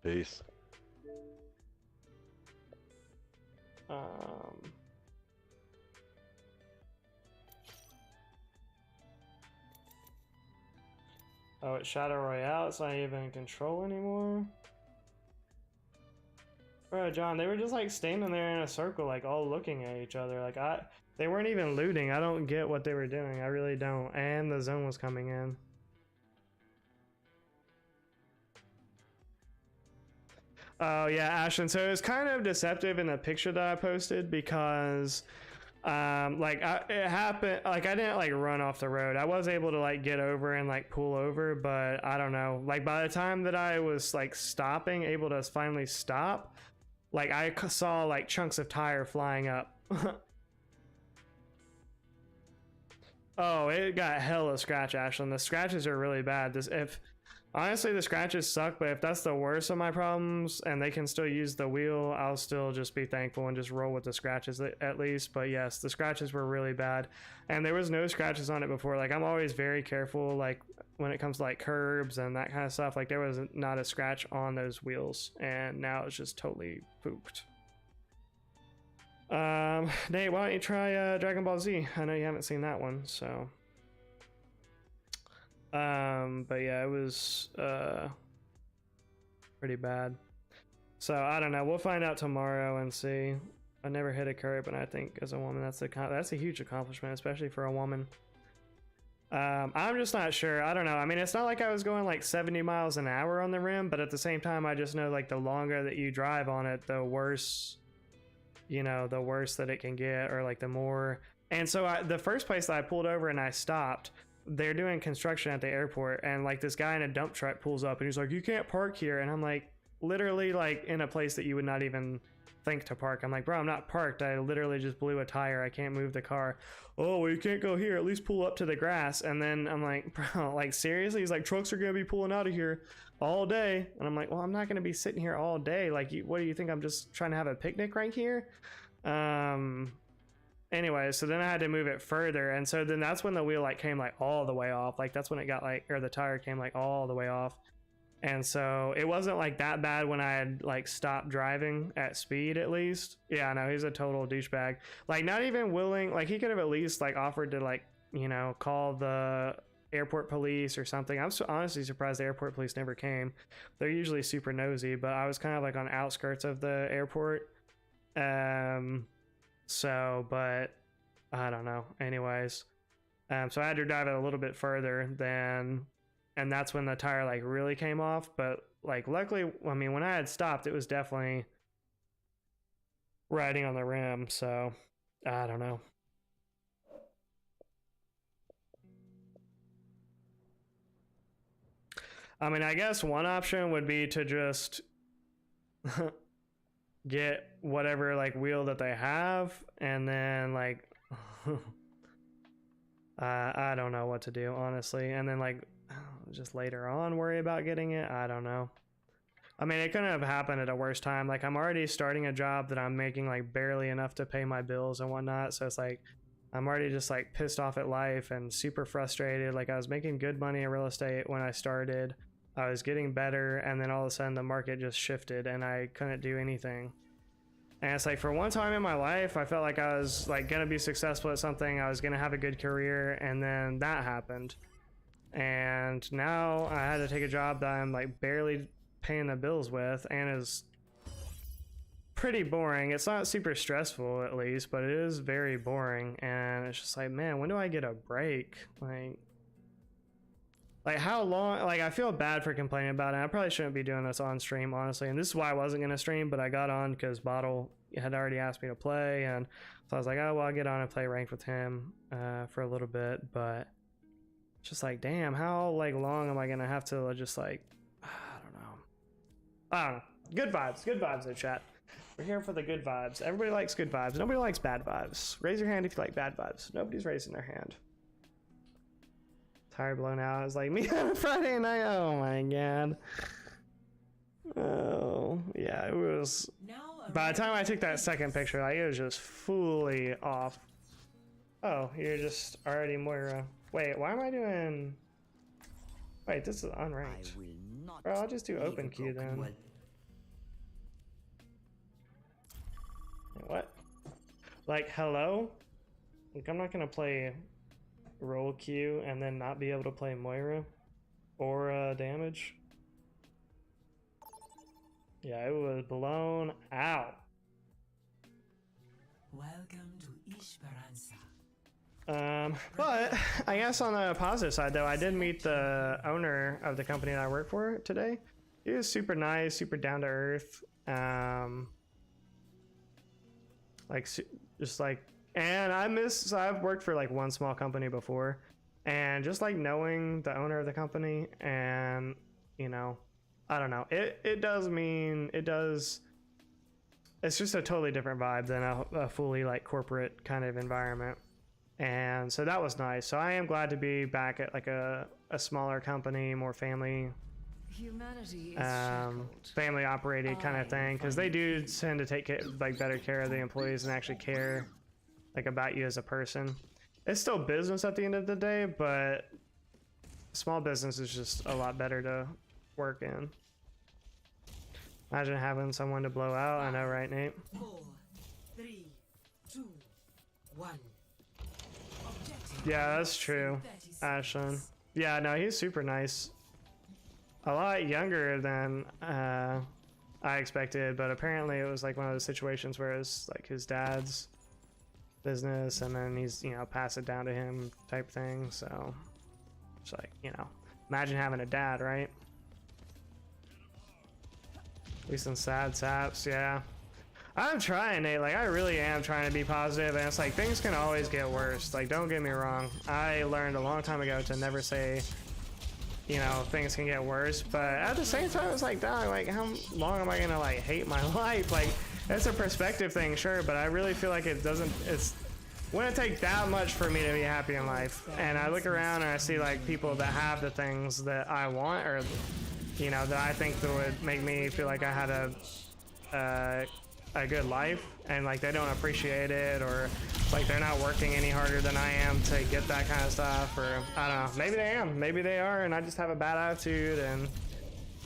Peace. Oh, it's Shadow Royale. It's not even in control anymore. Bro, John, they were just like standing there in a circle, like all looking at each other. Like they weren't even looting. I don't get what they were doing. I really don't. And the zone was coming in. Oh yeah, Ashton. So it was kind of deceptive in the picture that I posted because, it happened. Like I didn't like run off the road. I was able to like get over and like pull over, but I don't know. Like by the time that I was like stopping, able to finally stop, like I saw like chunks of tire flying up. Oh, it got hella scratch, Ashlyn. The scratches are really bad. Honestly, the scratches suck, but if that's the worst of my problems and they can still use the wheel, I'll still just be thankful and just roll with the scratches at least. But yes, the scratches were really bad. And there was no scratches on it before. Like, I'm always very careful, like, when it comes to, like, curbs and that kind of stuff. Like, there was not a scratch on those wheels. And now it's just totally pooped. Nate, why don't you try Dragon Ball Z? I know you haven't seen that one, so... but yeah, it was pretty bad. So I don't know. We'll find out tomorrow and see. I never hit a curb, and I think as a woman, that's a huge accomplishment, especially for a woman. I'm just not sure. I don't know. I mean, it's not like I was going like 70 miles an hour on the rim, but at the same time, I just know like the longer that you drive on it, the worse, the worse that it can get, or like the more. And so the first place that I pulled over and I stopped, they're doing construction at the airport, and like this guy in a dump truck pulls up and he's like, you can't park here. And I'm like, literally like in a place that you would not even think to park. I'm like, bro, I'm not parked. I literally just blew a tire. I can't move the car. Oh, well, you can't go here. At least pull up to the grass. And then I'm like, bro, like seriously? He's like, trucks are gonna be pulling out of here all day. And I'm like, well, I'm not gonna be sitting here all day. Like, what do you think? I'm just trying to have a picnic right here? Anyway, so then I had to move it further, and so then that's when the wheel like came like all the way off. Like that's when it got like, or the tire came like all the way off. And so it wasn't like that bad when I had like stopped driving at speed, at least. Yeah, no, he's a total douchebag. Like not even willing, like he could have at least like offered to like, you know, call the airport police or something. I'm so honestly surprised the airport police never came. They're usually super nosy, but I was kind of like on outskirts of the airport. So, but I don't know. Anyways, so I had to drive it a little bit further than, and that's when the tire like really came off. But like, luckily, I mean, when I had stopped, it was definitely riding on the rim. So I don't know. I mean, I guess one option would be to just get whatever like wheel that they have, and then like I don't know what to do, honestly, and then like just later on worry about getting it. I don't know. I mean, it couldn't have happened at a worse time. Like I'm already starting a job that I'm making like barely enough to pay my bills and whatnot, so it's like I'm already just like pissed off at life and super frustrated. Like I was making good money in real estate when I started. I was getting better, and then all of a sudden the market just shifted and I couldn't do anything. And it's like, for one time in my life, I felt like I was like gonna be successful at something. I was gonna have a good career, and then that happened. And now I had to take a job that I'm like barely paying the bills with, and is pretty boring. It's not super stressful, at least, but it is very boring. And it's just like, man, when do I get a break? Like how long? Like I feel bad for complaining about it. I probably shouldn't be doing this on stream, honestly. And this is why I wasn't gonna stream, but I got on because Bottle had already asked me to play, and so I was like, oh well, I'll get on and play ranked with him for a little bit. But it's just like, damn, how like long am I gonna have to just like, I don't know. Good vibes in chat. We're here for the good vibes. Everybody likes good vibes. Nobody likes bad vibes. Raise your hand if you like bad vibes. Nobody's raising their hand. Tire blown out. It's like me on a Friday night. Oh my god. Oh yeah, it was. By the time I took that second picture, like it was just fully off. Oh, you're just already Moira. Wait, why am I doing? Wait, this is unranked. Bro, I'll just do open queue then. Wait, what? Like hello? Like I'm not gonna play roll queue and then not be able to play Moira or damage. Yeah, it was blown out. Welcome to Esperanza. But I guess on the positive side though, I did meet the owner of the company that I work for today. He was super nice, super down to earth. Like just like, and so I've worked for like one small company before, and just like knowing the owner of the company, and you know, I don't know, it does, it's just a totally different vibe than a fully like corporate kind of environment. And so that was nice. So I am glad to be back at like a smaller company, more family family operated kind of thing, because they do tend to take like better care of the employees and actually care like about you as a person. It's still business at the end of the day, but small business is just a lot better to work in. Imagine having someone to blow out. I know, right, Nate? 4, 3, 2, 1. Yeah, that's true, Ashlyn. Yeah, no, he's super nice. A lot younger than I expected, but apparently it was like one of those situations where it's like his dad's business, and then he's, you know, pass it down to him type thing. So it's like, you know, imagine having a dad, right? At least in sad saps. Yeah, I'm trying, Nate. Like I really am trying to be positive, and it's like things can always get worse. Like don't get me wrong, I learned a long time ago to never say, you know, things can get worse, but at the same time it's like, dog, like how long am I gonna like hate my life? Like It's a perspective thing, sure, but I really feel like it wouldn't take that much for me to be happy in life. And I look around and I see like people that have the things that I want, or you know, that I think that would make me feel like I had a good life, and like they don't appreciate it, or like they're not working any harder than I am to get that kind of stuff, or I don't know, maybe they am, maybe they are, and I just have a bad attitude, and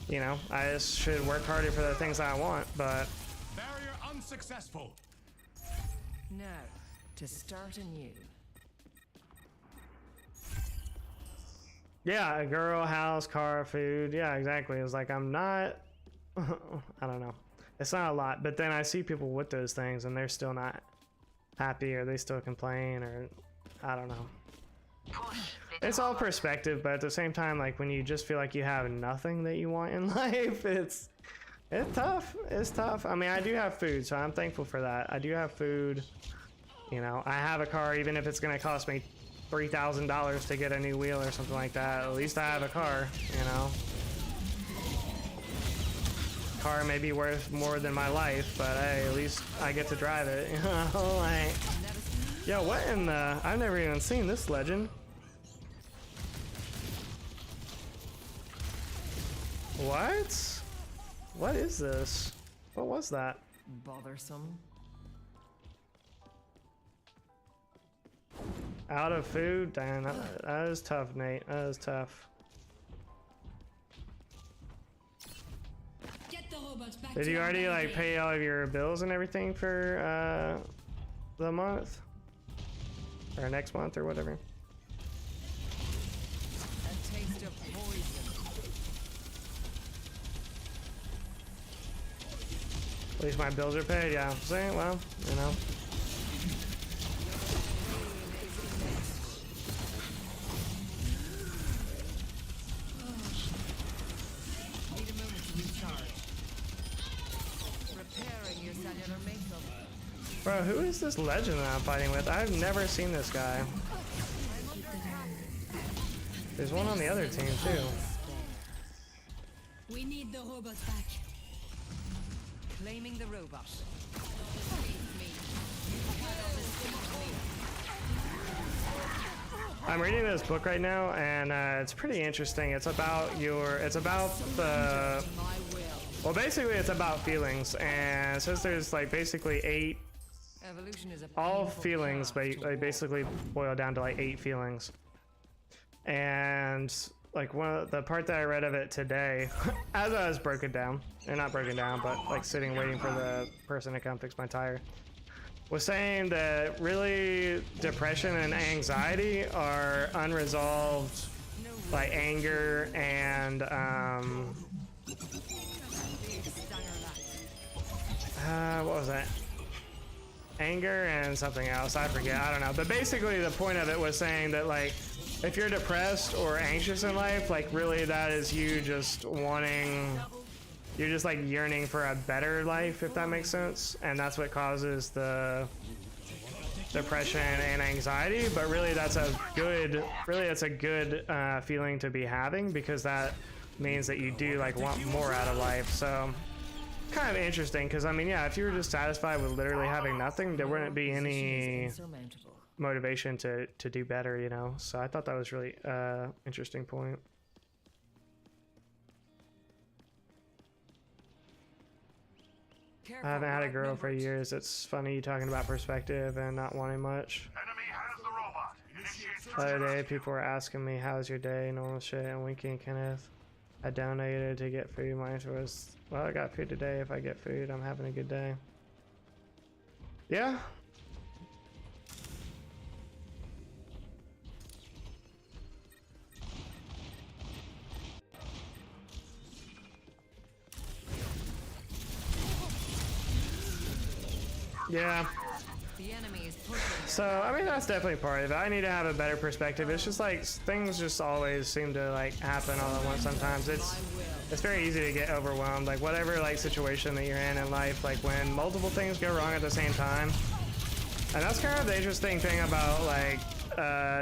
you know, I just should work harder for the things I want. But Barrier unsuccessful. Now, to start anew. yeah, a girl, house, car, food, yeah, exactly. It was like, I'm not I don't know, it's not a lot, but then I see people with those things and they're still not happy, or they still complain, or I don't know. It's all perspective, but at the same time, like when you just feel like you have nothing that you want in life, it's tough. It's tough. I mean, I do have food, so I'm thankful for that. I do have food. You know, I have a car, even if it's gonna cost me $3,000 to get a new wheel or something like that. At least I have a car, you know. Car may be worth more than my life, but hey, at least I get to drive it. You know, like, yo, what in the? I've never even seen this legend. What? What is this? What was that? Bothersome. Out of food? Damn, that is tough, Nate. That is tough. Get the robots back Did to you our already like base. pay all of your bills and everything for the month? Or next month or whatever? A taste of poison. At least my bills are paid, yeah. See, well, you know. Need a moment to recharge. Repairing your cellular makeup. Bro, who is this legend that I'm fighting with? I've never seen this guy. There's one on the other team too. We need the robots back. Claiming the robot. I'm reading this book right now, and it's pretty interesting. It's about the, well, basically it's about feelings, and it says there's like basically 8, Evolution is a all painful feelings, path to but they basically boil down to like 8 feelings. And like the part that I read of it today, as I was broken down, or not broken down, but like sitting waiting for the person to come fix my tire, was saying that really depression and anxiety are unresolved, like anger and what was that? Anger and something else, I forget, I don't know. But basically the point of it was saying that like, if you're depressed or anxious in life, like really that is you just wanting, you're just like yearning for a better life, if that makes sense. And that's what causes the depression and anxiety. But really that's a good, feeling to be having, because that means that you do like want more out of life. So kind of interesting, because I mean, yeah, if you were just satisfied with literally having nothing, there wouldn't be any insurmountable. motivation to do better, you know. So I thought that was really interesting point. I haven't had a girl for years. It's funny you talking about perspective and not wanting much. Enemy has the robot. Initiate The other day people were asking me how's your day, normal shit, and winking Kenneth. I donated to get food. Mine was, well, I got food today. If I get food, I'm having a good day. Yeah. Yeah. The enemy is pushing. So, I mean, that's definitely part of it. I need to have a better perspective. It's just like things just always seem to like happen all at once sometimes. It's very easy to get overwhelmed. Like whatever like situation that you're in life, like when multiple things go wrong at the same time. And that's kind of the interesting thing about like,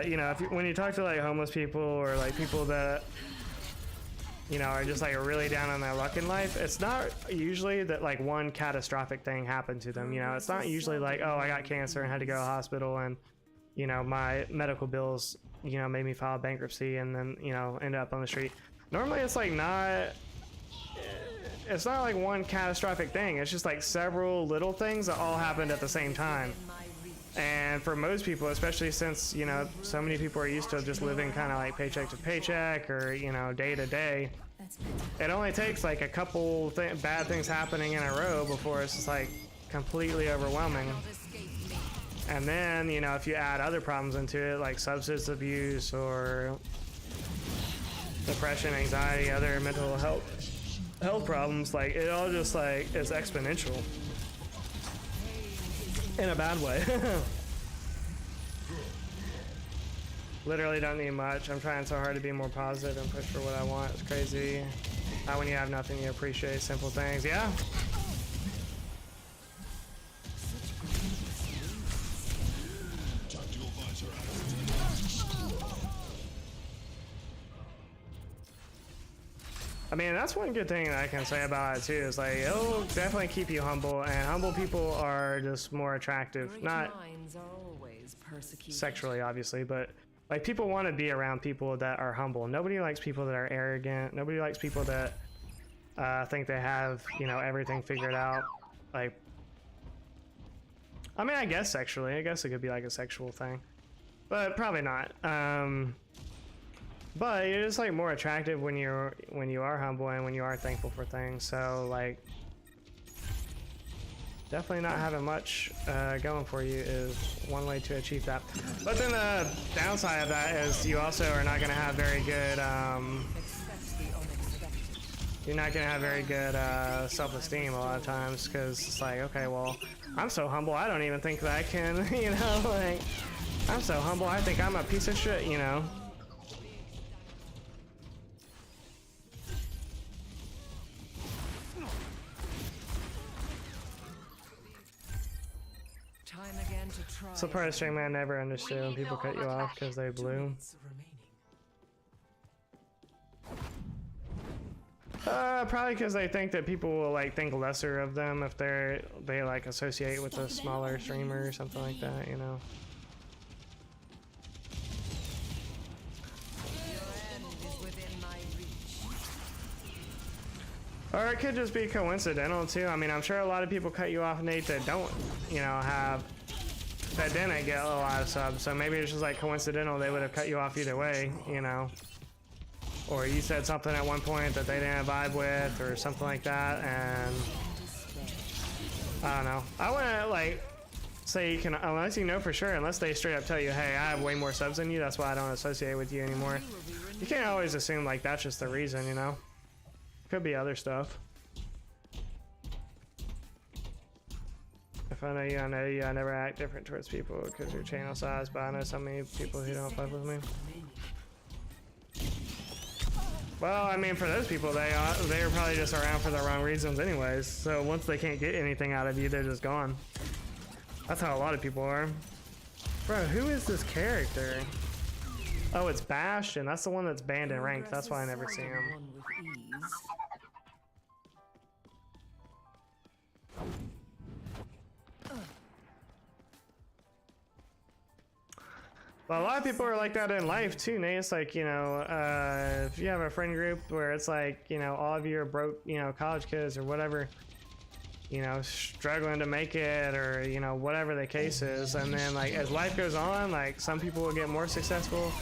you know, when you talk to like homeless people or like people that you know, are just like really down on their luck in life, it's not usually that like one catastrophic thing happened to them. You know, it's not usually like, oh, I got cancer and had to go to the hospital and, you know, my medical bills, you know, made me file bankruptcy and then, you know, end up on the street. Normally it's like it's not like one catastrophic thing. It's just like several little things that all happened at the same time. And for most people, especially since, you know, so many people are used to just living kind of like paycheck to paycheck or, you know, day to day, it only takes like a couple bad things happening in a row before it's just like completely overwhelming. And then, you know, if you add other problems into it, like substance abuse or depression, anxiety, other mental health problems, like it all just like is exponential in a bad way. Literally don't need much. I'm trying so hard to be more positive and push for what I want. It's crazy how when you have nothing you appreciate simple things. Yeah. I mean, that's one good thing that I can say about it too, is like it'll definitely keep you humble, and humble people are just more attractive. Not sexually, obviously, but like people want to be around people that are humble. Nobody likes people that are arrogant. Nobody likes people that think they have, you know, everything figured out. Like, I mean, I guess sexually, I guess it could be like a sexual thing, but probably not. But you're just like more attractive when you are humble and when you are thankful for things. So like, definitely not having much going for you is one way to achieve that. But then the downside of that is you also are not going to have very good. You're not going to have very good self-esteem a lot of times, because it's like, okay, well, I'm so humble, I don't even think that I can, you know, like, I'm so humble, I think I'm a piece of shit, you know. So part of streaming I never understood when people cut you off because they blew. Probably because they think that people will like think lesser of them if they like associate with a smaller streamer or something like that, you know. Or it could just be coincidental too. I mean, I'm sure a lot of people cut you off, Nate, that don't, you know, that didn't get a lot of subs. So maybe it's just like coincidental. They would have cut you off either way, you know. Or you said something at one point that they didn't vibe with or something like that, and I don't know. I wouldn't like say you can, unless you know for sure, unless they straight up tell you, hey, I have way more subs than you, that's why I don't associate with you anymore. You can't always assume like that's just the reason, you know. Could be other stuff. If I know you, I know you. I never act different towards people because your channel size, but I know so many people who don't fuck with me. Well, I mean, for those people, they're probably just around for the wrong reasons anyways. So once they can't get anything out of you, they're just gone. That's how a lot of people are. Bro, who is this character? Oh, it's Bastion. That's the one that's banned in ranked. That's why I never see him. Well, a lot of people are like that in life too, Nate. It's like, you know, if you have a friend group where it's like, you know, all of you are broke, you know, college kids or whatever, you know, struggling to make it, or, you know, whatever the case is. And then like as life goes on, like some people will get more successful,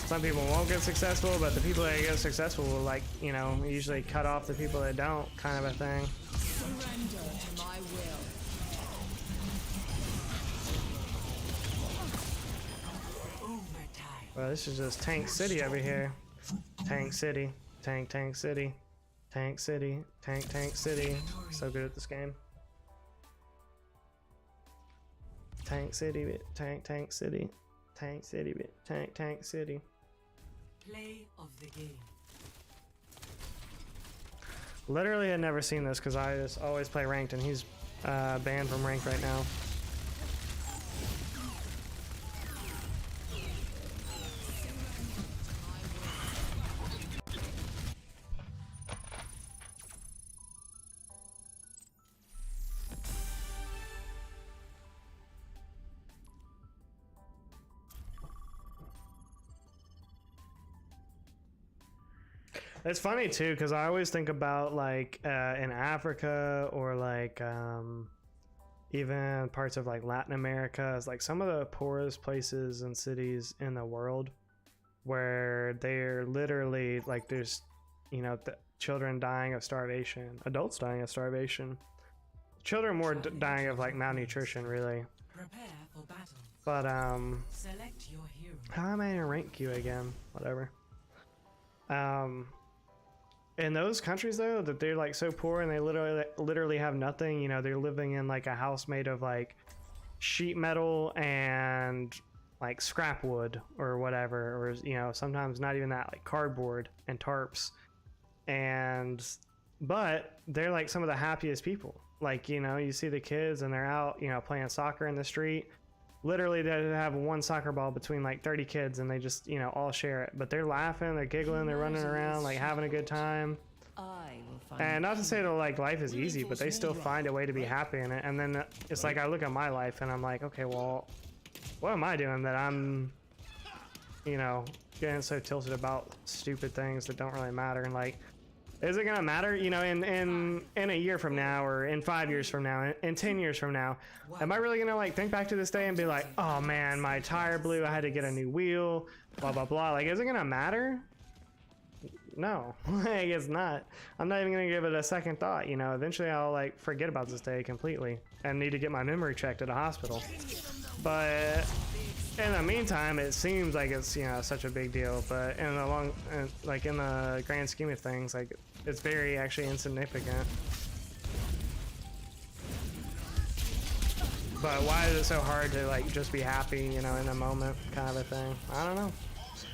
some people won't get successful, but the people that get successful will, like, you know, usually cut off the people that don't, kind of a thing. Surrender to my will. Well, this is just Tank City over here. Tank City, Tank City, Tank City, Tank City. So good at this game. Tank City, bit Tank City, Tank City, bit Tank City. Play of the game. Literally, had never seen this because I just always play ranked, and he's banned from ranked right now. It's funny too, because I always think about like in Africa or like even parts of like Latin America is like some of the poorest places and cities in the world, where they're literally like there's, you know, children dying of starvation, adults dying of starvation, children more dying of like malnutrition, really. Prepare for battle. But Select your hero. how am I in rank queue again? Whatever. In those countries though, that they're like so poor and they literally have nothing, you know, they're living in like a house made of like sheet metal and like scrap wood or whatever, or you know, sometimes not even that, like cardboard and tarps. And but they're like some of the happiest people. Like, you know, you see the kids and they're out, you know, playing soccer in the street. Literally, they have one soccer ball between like 30 kids and they just, you know, all share it. But they're laughing, they're giggling, they're running around, like having a good time. I will find And not to say that like life is easy, but they still find a way to be happy in it. And then it's like I look at my life and I'm like, okay, well, what am I doing that I'm, you know, getting so tilted about stupid things that don't really matter? And like, is it gonna matter, you know, in a year from now, or in 5 years from now, in 10 years from now? Am I really gonna like think back to this day and be like, oh man, my tire blew, I had to get a new wheel, blah blah blah? Like, is it gonna matter? No, like it's not. I'm not even gonna give it a second thought. You know, eventually I'll like forget about this day completely and need to get my memory checked at a hospital. But in the meantime, it seems like it's, you know, such a big deal. But in the like in the grand scheme of things, like it's very actually insignificant. But why is it so hard to like just be happy, you know, in the moment, kind of a thing? I don't know.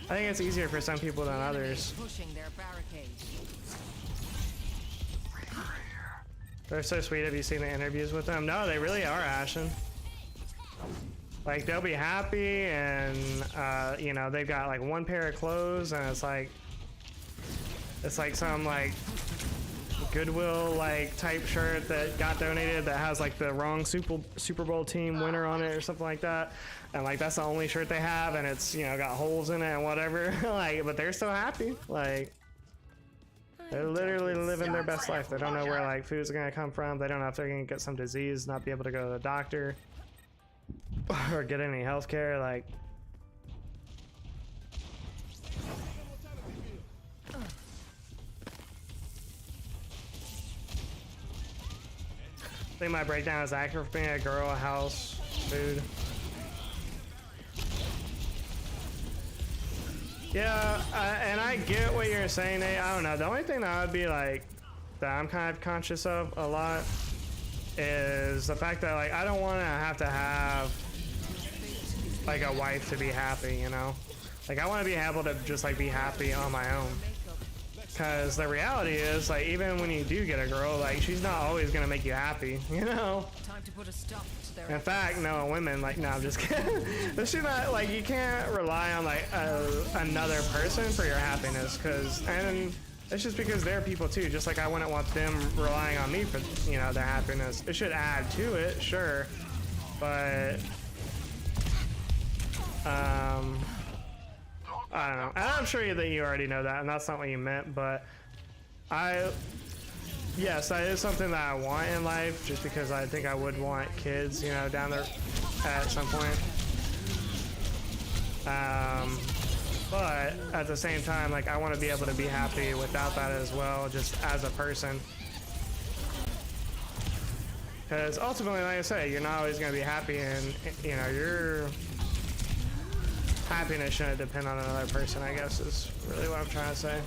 I think it's easier for some people than others. Pushing their barricades. They're so sweet. Have you seen the interviews with them? No, they really are, Ashen. Like, they'll be happy and, you know, they've got like one pair of clothes and it's like some like Goodwill like type shirt that got donated that has like the wrong Super Bowl team winner on it or something like that. And like, that's the only shirt they have and it's, you know, got holes in it and whatever. Like, but they're so happy. Like, they're literally living their best life. They don't know where like food's gonna come from. They don't know if they're gonna get some disease, not be able to go to the doctor or get any health care. Like, I think my breakdown is accurate for being a girl, a house, food. Yeah, and I get what you're saying, Nate. I don't know. The only thing that I would be like, that I'm kind of conscious of a lot is the fact that like I don't want to have like a wife to be happy, you know? Like, I want to be able to just like be happy on my own. Because the reality is, like, even when you do get a girl, like, she's not always gonna make you happy, you know? Time to put a stop to their In fact, no, women, like, no, I'm just kidding. But she's not, like, you can't rely on, like, another person for your happiness, and it's just because they're people too, just like I wouldn't want them relying on me for, you know, their happiness. It should add to it, sure, but, I don't know. And I'm sure that you already know that, and that's not what you meant, but yes, that is something that I want in life, just because I think I would want kids, you know, down there at some point. But at the same time, like, I want to be able to be happy without that as well, just as a person. Because ultimately, like I say, you're not always going to be happy, and, you know, your happiness shouldn't depend on another person, I guess, is really what I'm trying to say.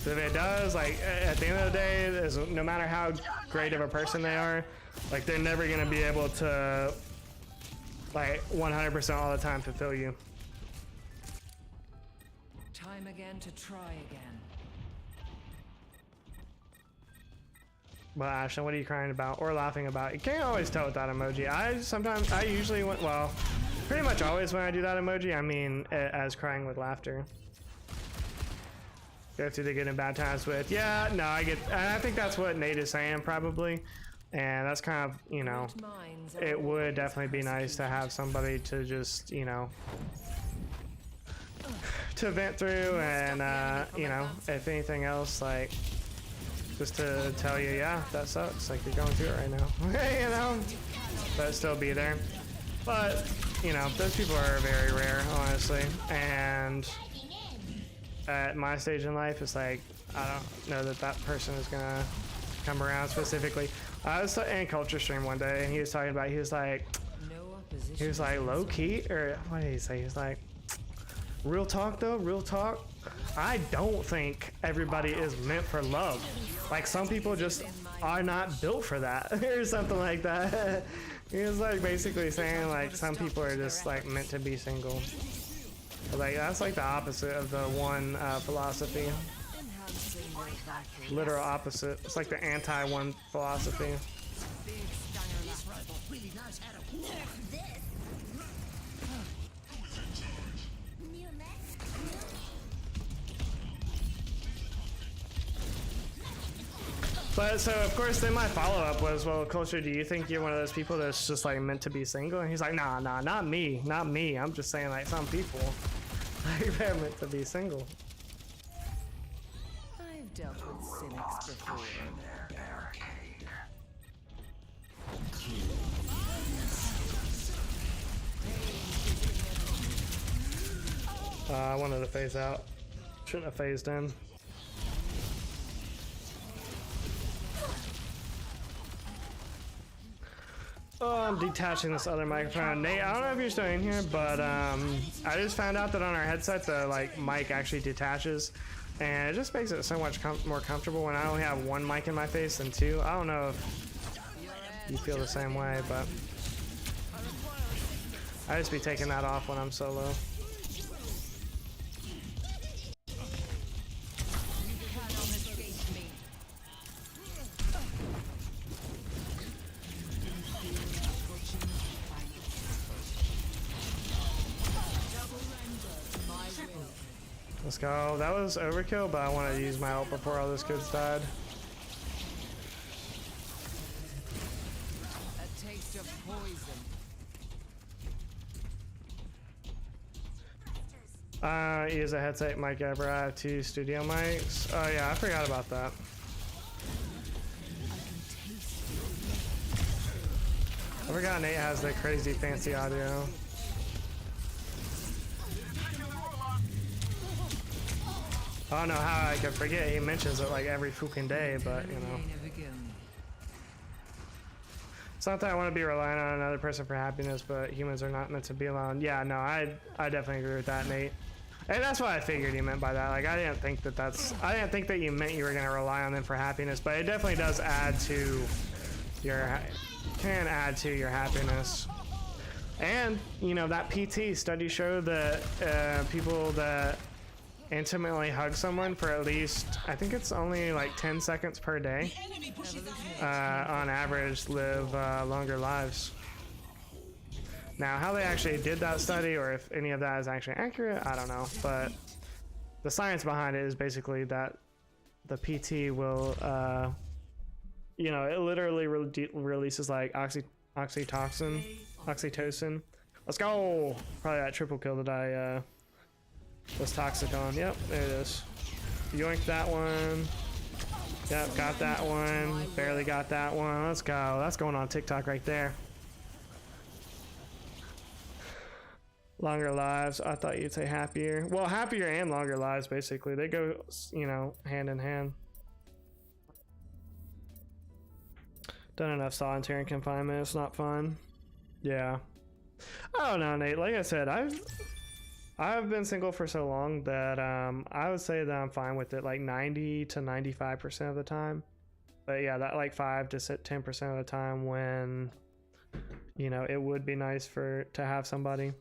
So if it does, like, at the end of the day, no matter how great of a person they are, like, they're never going to be able to, like, 100% all the time fulfill you. time again to try again. Well, Ashton, what are you crying about or laughing about? You can't always tell with that emoji. I usually, well, pretty much always when I do that emoji, I mean as crying with laughter. Go through the good and bad times with, yeah, no, I get, and I think that's what Nate is saying probably. And that's kind of, you know, it would definitely be nice to have somebody to just, you know, to vent through, and you know, if anything else, like just to tell you, yeah, that sucks. Like you're going through it right now, you know, but still be there. But you know, those people are very rare, honestly. And at my stage in life, it's like I don't know that that person is gonna come around specifically. I was in Culture Stream one day, and he was talking about, he was like low key, or what did he say? He was like, real talk though, real talk. I don't think everybody is meant for love. Like some people just are not built for that, or something like that. He was like basically saying like some people are just like meant to be single. But, like that's like the opposite of the one philosophy. Literal opposite. It's like the anti-one philosophy. But so of course then my follow-up was, well, Culture, do you think you're one of those people that's just like meant to be single? And he's like, nah, not me. I'm just saying like some people like they're meant to be single. I've dealt with cynics before. I wanted to phase out. Shouldn't have phased in. Oh, I'm detaching this other microphone. Nate, I don't know if you're still in here, but I just found out that on our headset the like mic actually detaches, and it just makes it so much more comfortable when I only have one mic in my face than two. I don't know if you feel the same way, but I just be taking that off when I'm solo. Let's go. That was overkill, but I wanted to use my ult before all those kids died. A taste of poison. Use a headset mic ever. I have 2 studio mics. Oh yeah, I forgot about that. I forgot Nate has the crazy fancy audio. I don't know how I could forget. He mentions it like every fucking day, but you know. It's not that I want to be relying on another person for happiness, but humans are not meant to be alone. Yeah, no, I definitely agree with that, Nate. And that's what I figured you meant by that. Like, I didn't think that you meant you were going to rely on them for happiness, but it definitely does add to your, can add to your happiness. And, you know, that PT study showed that people that intimately hug someone for at least, I think it's only like 10 seconds per day, on average live longer lives. Now, how they actually did that study, or if any of that is actually accurate, I don't know. But the science behind it is basically that the PT will, you know, it literally releases like oxytocin. Let's go! Probably that triple kill that I was toxic on. Yep, there it is. Yoinked that one. Yep, got that one. Barely got that one. Let's go. That's going on TikTok right there. Longer lives. I thought you'd say happier. Well, happier and longer lives, basically. They go, you know, hand in hand. Done enough solitary confinement. It's not fun. Yeah. I don't know, Nate. Like I said, I've been single for so long that I would say that I'm fine with it like 90 to 95% of the time. But yeah, that like 5 to 10% of the time when, you know, it would be nice to have somebody.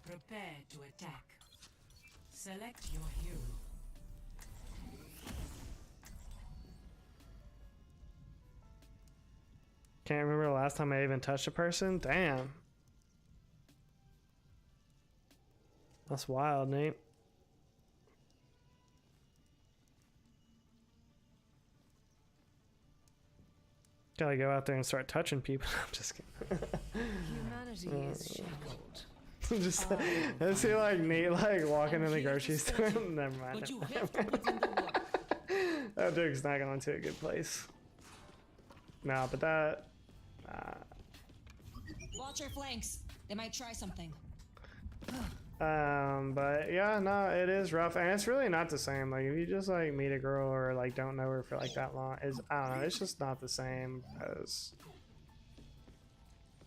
Prepare to attack. Select your hero. Can't remember the last time I even touched a person. Damn. That's wild, Nate. Gotta go out there and start touching people. I'm just kidding. Humanity is shackled. Just I see like Nate like walking in the grocery store. Never mind. But you have to put in the work. That joke's not going to a good place. No, but that. Watch your flanks. They might try something. But yeah, no, it is rough, and it's really not the same. Like if you just like meet a girl or like don't know her for like that long, is I don't know, it's just not the same as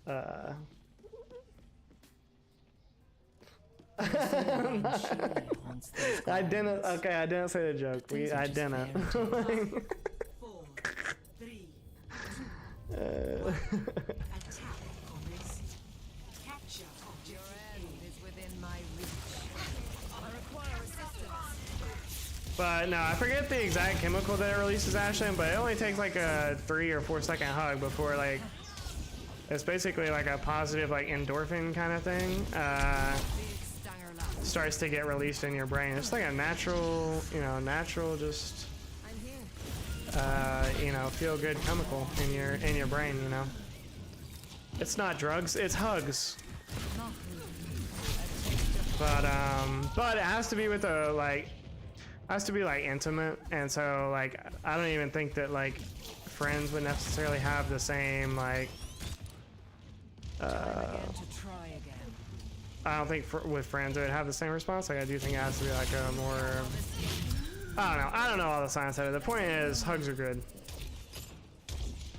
I didn't say the joke. I didn't. 4, 3, 2, attack, comrades. Capture objective. Your end is within my reach. I require assistance. But no, I forget the exact chemical that it releases, Ashlyn, but it only takes like a 3 or 4 second hug before like it's basically like a positive like endorphin kind of thing. Starts to get released in your brain. It's like a natural, natural just feel good chemical in your brain, It's not drugs, it's hugs. But it has to be with has to be like intimate, and so like I don't even think that like friends would necessarily have the same like I don't think with friends it would have the same response. Like I do think it has to be like a more I don't know all the science of it. The point is hugs are good.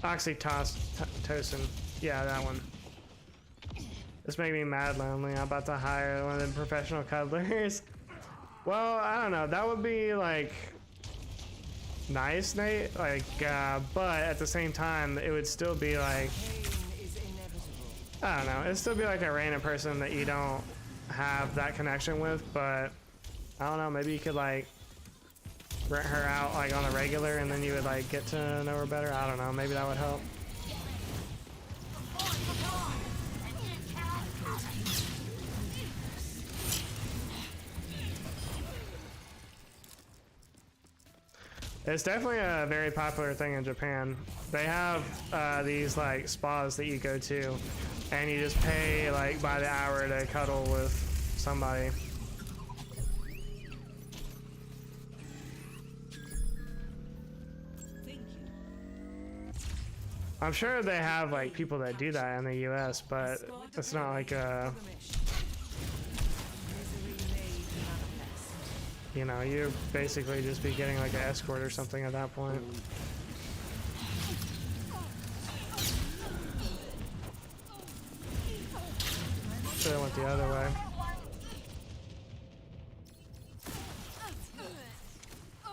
Oxytocin, yeah, that one. This makes me mad lonely. I'm about to hire one of the professional cuddlers. Well, I don't know. That would be like nice, Nate. Like, but at the same time, it would still be like I don't know. It'd still be like a random person that you don't have that connection with. But I don't know. Maybe you could like rent her out like on a regular, and then you would like get to know her better. I don't know. Maybe that would help. It's definitely a very popular thing in Japan. They have these like spas that you go to, and you just pay like by the hour to cuddle with somebody. I'm sure they have like people that do that in the US, but it's not like a you'd basically just be getting like an escort or something at that point. Should have went the other way.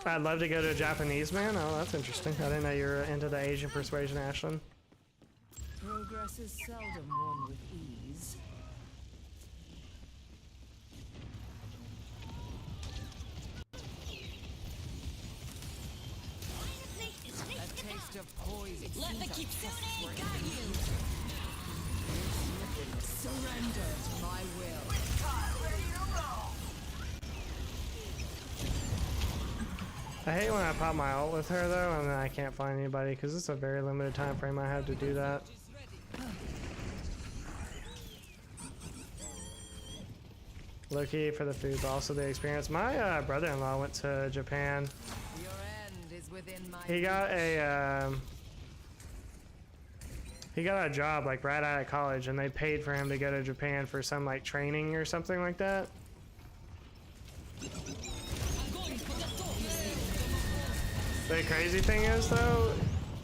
I'd love to go to a Japanese man. Oh, that's interesting. I didn't know you were into the Asian persuasion, Ashlyn. Progress is seldom won with ease. A taste of poison. Let the Kitsune guide you. Surrender to my will. I hate when I pop my ult with her though, and then I can't find anybody because it's a very limited time frame I have to do that. Low key for the food, but also the experience. My brother-in-law went to Japan. Your end is within my He got a job like right out of college, and they paid for him to go to Japan for some like training or something like that. The crazy thing is though,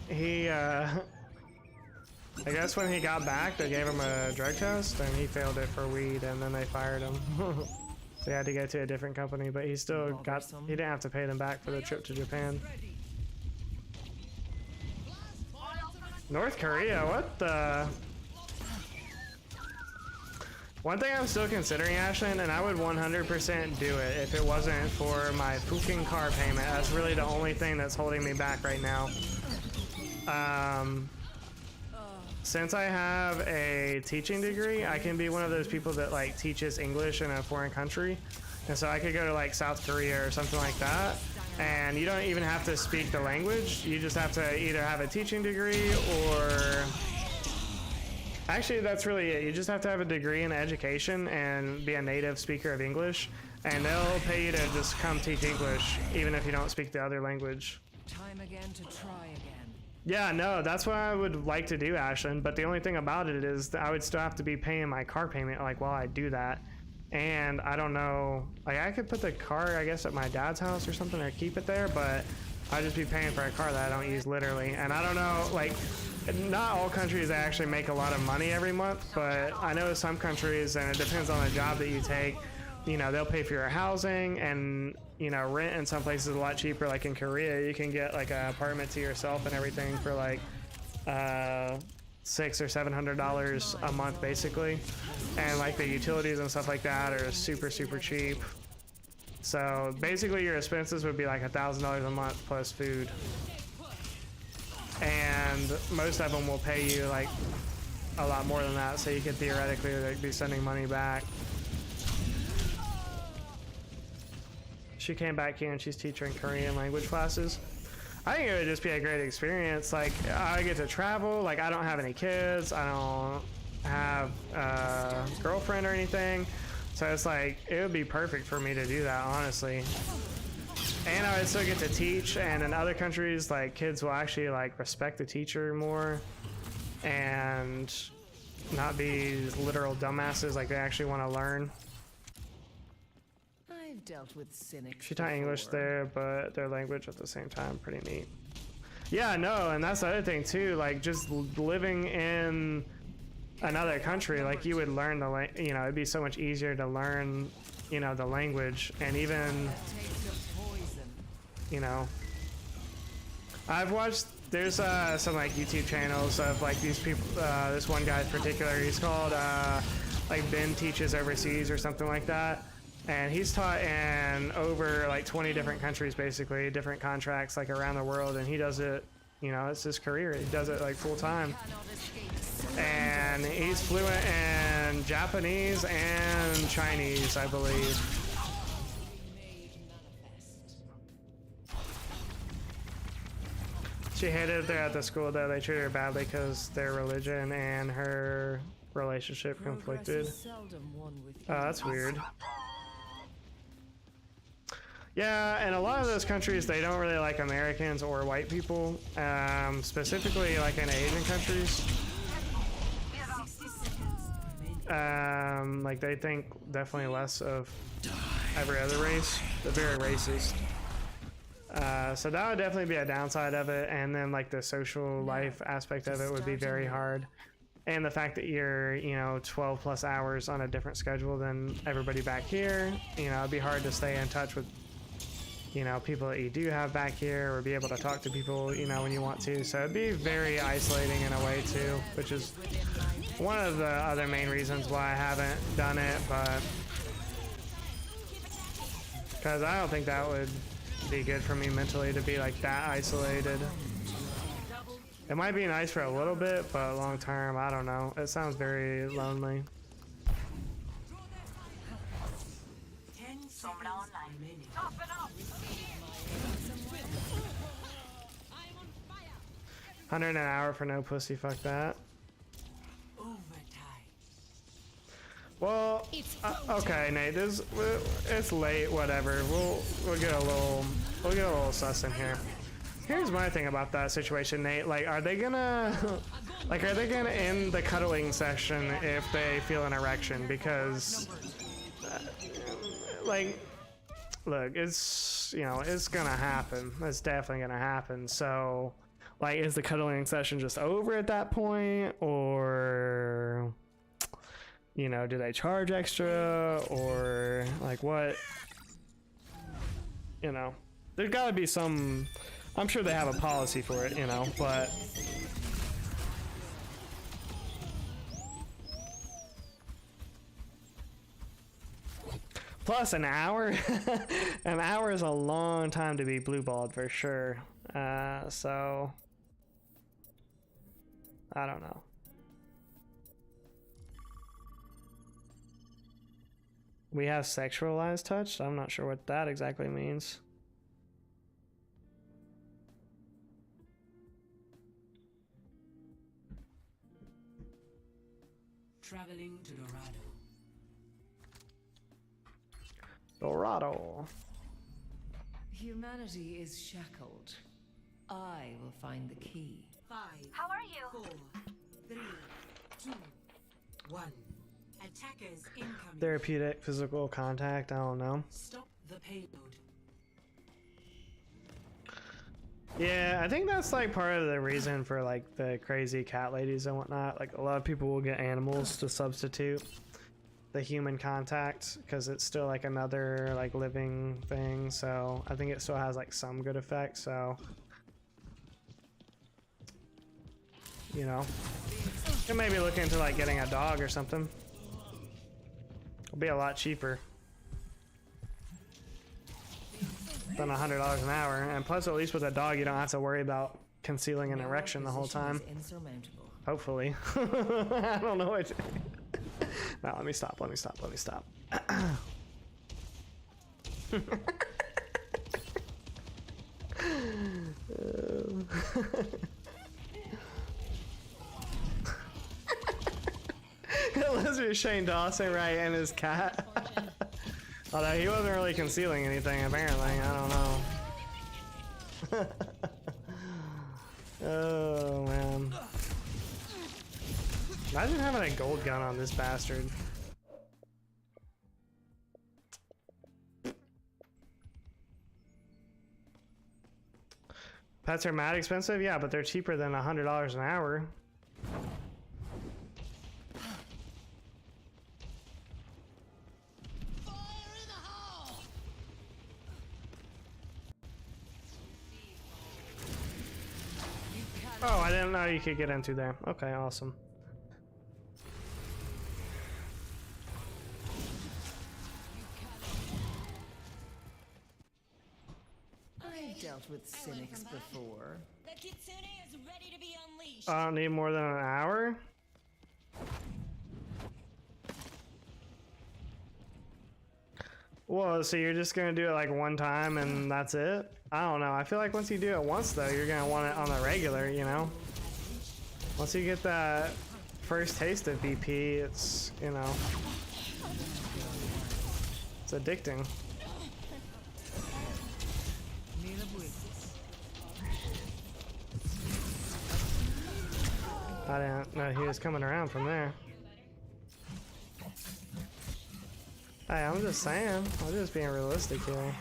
he I guess when he got back they gave him a drug test and he failed it for weed, and then they fired him. They had to go to a different company, but he still he didn't have to pay them back for the trip to Japan. North Korea, what the? One thing I'm still considering, Ashlyn, and I would 100% do it if it wasn't for my fucking car payment. That's really the only thing that's holding me back right now. Since I have a teaching degree, I can be one of those people that like teaches English in a foreign country. And so I could go to like South Korea or something like that. And you don't even have to speak the language. You just have to either have a teaching degree or Actually, that's really it. You just have to have a degree in education and be a native speaker of English, and they'll pay you to just come teach English, even if you don't speak the other language. Time again to try again. Yeah, no, that's what I would like to do, Ashlyn. But the only thing about it is that I would still have to be paying my car payment, like, while I do that. And I don't know, like, I could put the car, I guess, at my dad's house or something, or keep it there, but I'd just be paying for a car that I don't use literally. And I don't know, like, not all countries actually make a lot of money every month, but I know some countries, and it depends on the job that you take, you know, they'll pay for your housing, and, you know, rent in some places is a lot cheaper. Like in Korea, you can get like an apartment to yourself and everything for like $600 or $700 a month basically, and like the utilities and stuff like that are super cheap. So basically your expenses would be like $1,000 a month plus food, and most of them will pay you like a lot more than that, so you could theoretically like be sending money back. She came back here and she's teaching Korean language classes. I think it would just be a great experience. Like, I get to travel. Like, I don't have any kids. I don't have a girlfriend or anything. So it's like, it would be perfect for me to do that, honestly. And I would still get to teach. And in other countries, like, kids will actually, like, respect the teacher more and not be literal dumbasses. Like, they actually want to learn. I've dealt with cynics. She taught English before. there, but their language at the same time. Pretty neat. Yeah, no, and that's the other thing too. Like, just living in another country, like, you would learn the you know, it'd be so much easier to learn, you know, the language. And even, Taste of poison. you know, I've watched, there's some like YouTube channels of like these people, this one guy in particular, he's called like Ben Teaches Overseas or something like that. And he's taught in over like 20 different countries, basically, different contracts like around the world. And he does it, you know, it's his career. He does it like full time. And he's fluent in Japanese and Chinese, I believe. She hated it there at the school, though. They treated her badly because their religion and her relationship conflicted. Progress is seldom won with Oh, that's weird. Yeah, and a lot of those countries, they don't really like Americans or white people, specifically like in Asian countries. Like, they think definitely less of every other race. They're very racist. So that would definitely be a downside of it, and then like the social life aspect of it would be very hard. And the fact that you're, you know, 12 plus hours on a different schedule than everybody back here, you know, it'd be hard to stay in touch with, you know, people that you do have back here, or be able to talk to people, you know, when you want to. So it'd be very isolating in a way too, which is one of the other main reasons why I haven't done it, but because I don't think that would be good for me mentally to be like that isolated. It might be nice for a little bit, but long term, I don't know. It sounds very lonely. $100 an hour for no pussy, fuck that. Well, okay, Nate. It's late. Whatever. We'll get a little sus in here. Here's my thing about that situation, Nate. Like, are they gonna end the cuddling session if they feel an erection? Because, like, look, it's, you know, it's gonna happen. It's definitely gonna happen. So, like, is the cuddling session just over at that point, or, you know, do they charge extra, or like what? You know, there's got to be some. I'm sure they have a policy for it, you know, but plus an hour. An hour is a long time to be blue-balled for sure. So I don't know. We have sexualized touch. I'm not sure what that exactly means. Traveling to Dorado. Dorado. Humanity is shackled. I will find the key. 5. How are you? 4, 3, 2, 1. Attackers incoming. Therapeutic physical contact, I don't know. Stop the payload. Yeah, I think that's like part of the reason for like the crazy cat ladies and whatnot. Like a lot of people will get animals to substitute the human contact because it's still like another like living thing. So I think it still has like some good effects. So, you know, you maybe look into like getting a dog or something. It'll be a lot cheaper than $100 an hour, and plus at least with a dog you don't have to worry about concealing an erection the whole time. Hopefully. I don't know what. No, let me stop. Lizard Shane Dawson, right, and his cat. Although he wasn't really concealing anything, apparently. I don't know. Oh, man. Imagine having a gold gun on this bastard. Pets are mad expensive? Yeah, but they're cheaper than $100 an hour. Oh, I didn't know you could get into there. Okay, awesome. I've dealt with cynics before. The kitsune is ready to be unleashed. I don't need more than an hour. Whoa, so you're just gonna do it like one time and that's it? I don't know. I feel like once you do it once though, you're gonna want it on the regular, you know? Once you get that first taste of BP, it's, you know, it's addicting. I didn't know he was coming around from there. Hey, I'm just saying. I'm just being realistic here.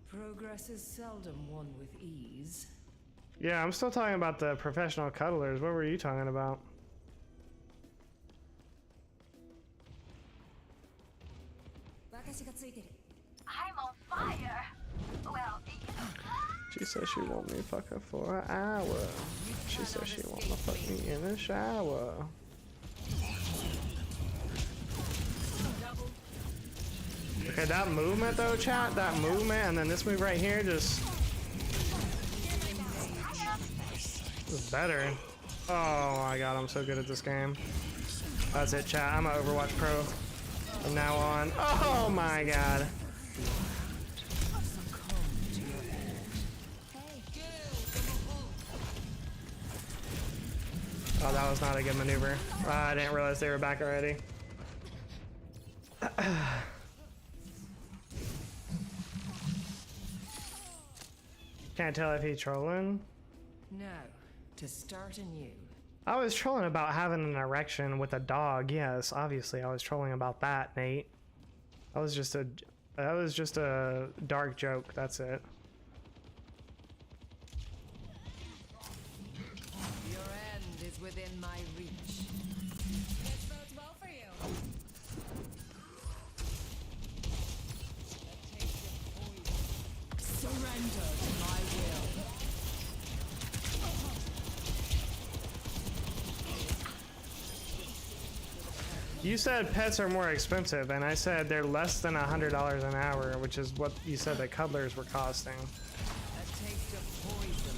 Progress is seldom won with ease. Yeah, I'm still talking about the professional cuddlers. What were you talking about? I'm on fire. Well, She said she want me fuck her for an hour. She said she want to fuck me in the shower. Okay, that movement though, chat, that movement, and then this move right here just is better. Oh my god, I'm so good at this game. That's it, chat. I'm an Overwatch pro from now on. Oh my god. Oh, that was not a good maneuver. I didn't realize they were back already. Can't tell if he's trolling. Now, to start anew. I was trolling about having an erection with a dog. Yes, obviously I was trolling about that, Nate. That was just a dark joke. That's it. Your end is within my reach. This bodes well for you. Surrender to my will. You said pets are more expensive, and I said they're less than $100 an hour, which is what you said the cuddlers were costing. A taste of poison.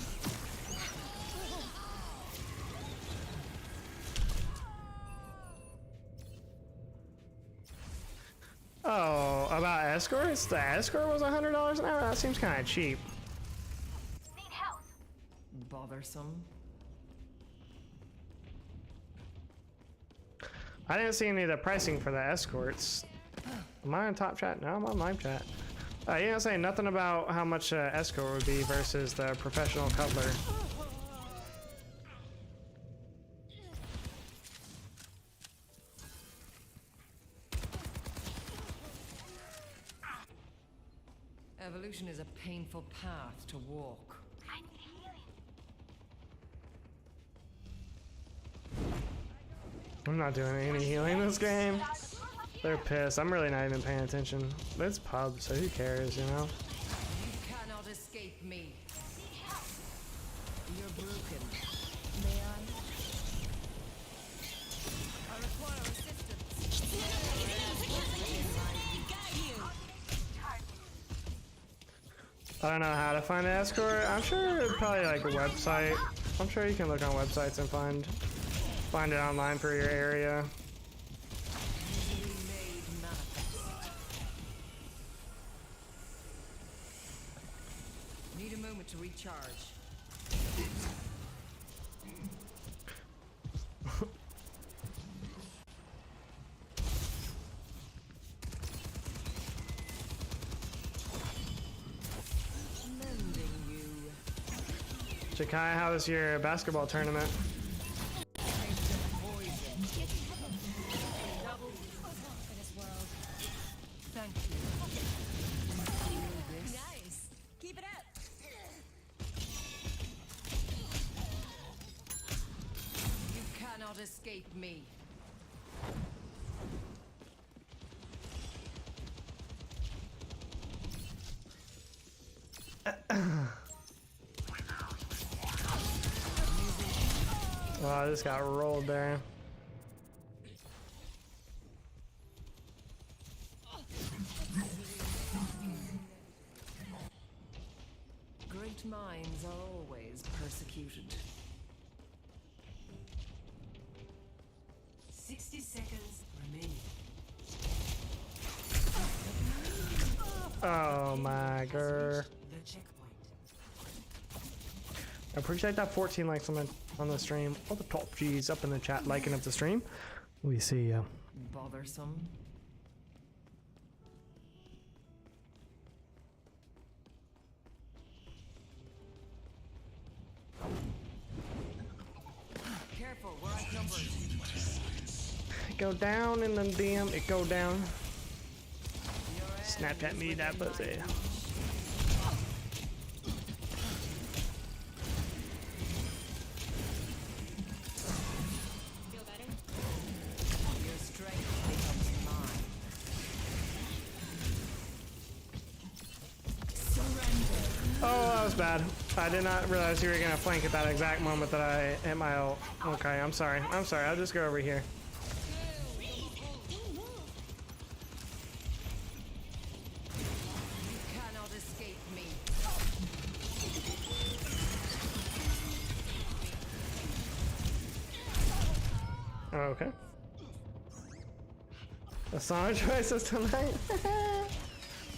Oh, about escorts? The escort was $100 an hour? That seems kind of cheap. Bothersome. I didn't see any of the pricing for the escorts. Am I on top chat? No, I'm on live chat. You didn't say nothing about how much escort would be versus the professional cutler. Evolution is a painful path to walk. I need healing. I'm not doing any healing this game. They're pissed. I'm really not even paying attention. It's pub, so who cares, you know? You cannot escape me. You're broken. May I? I require assistance. I don't know how to find an escort. I'm sure it's probably like a website. I'm sure you can look on websites and find it online for your area. Need a moment to recharge. Jakai, how was your basketball tournament? Thank you. Nice. Keep it up. You cannot escape me. Oh, I just got rolled there. Great minds are always persecuted. 60 seconds remaining. Oh my god. The checkpoint. I appreciate that 14 likes on the stream. All the top G's up in the chat liking up the stream. We see ya. Bothersome. Careful, we're outnumbered. It go down in the DM. It go down. Snapchat me that pussy. Your strength becomes mine. Oh, that was bad. I did not realize you were gonna flank at that exact moment that I hit my ult. Okay, I'm sorry. I'm sorry. I'll just go over here. You cannot escape me. Oh, okay. The song choices tonight.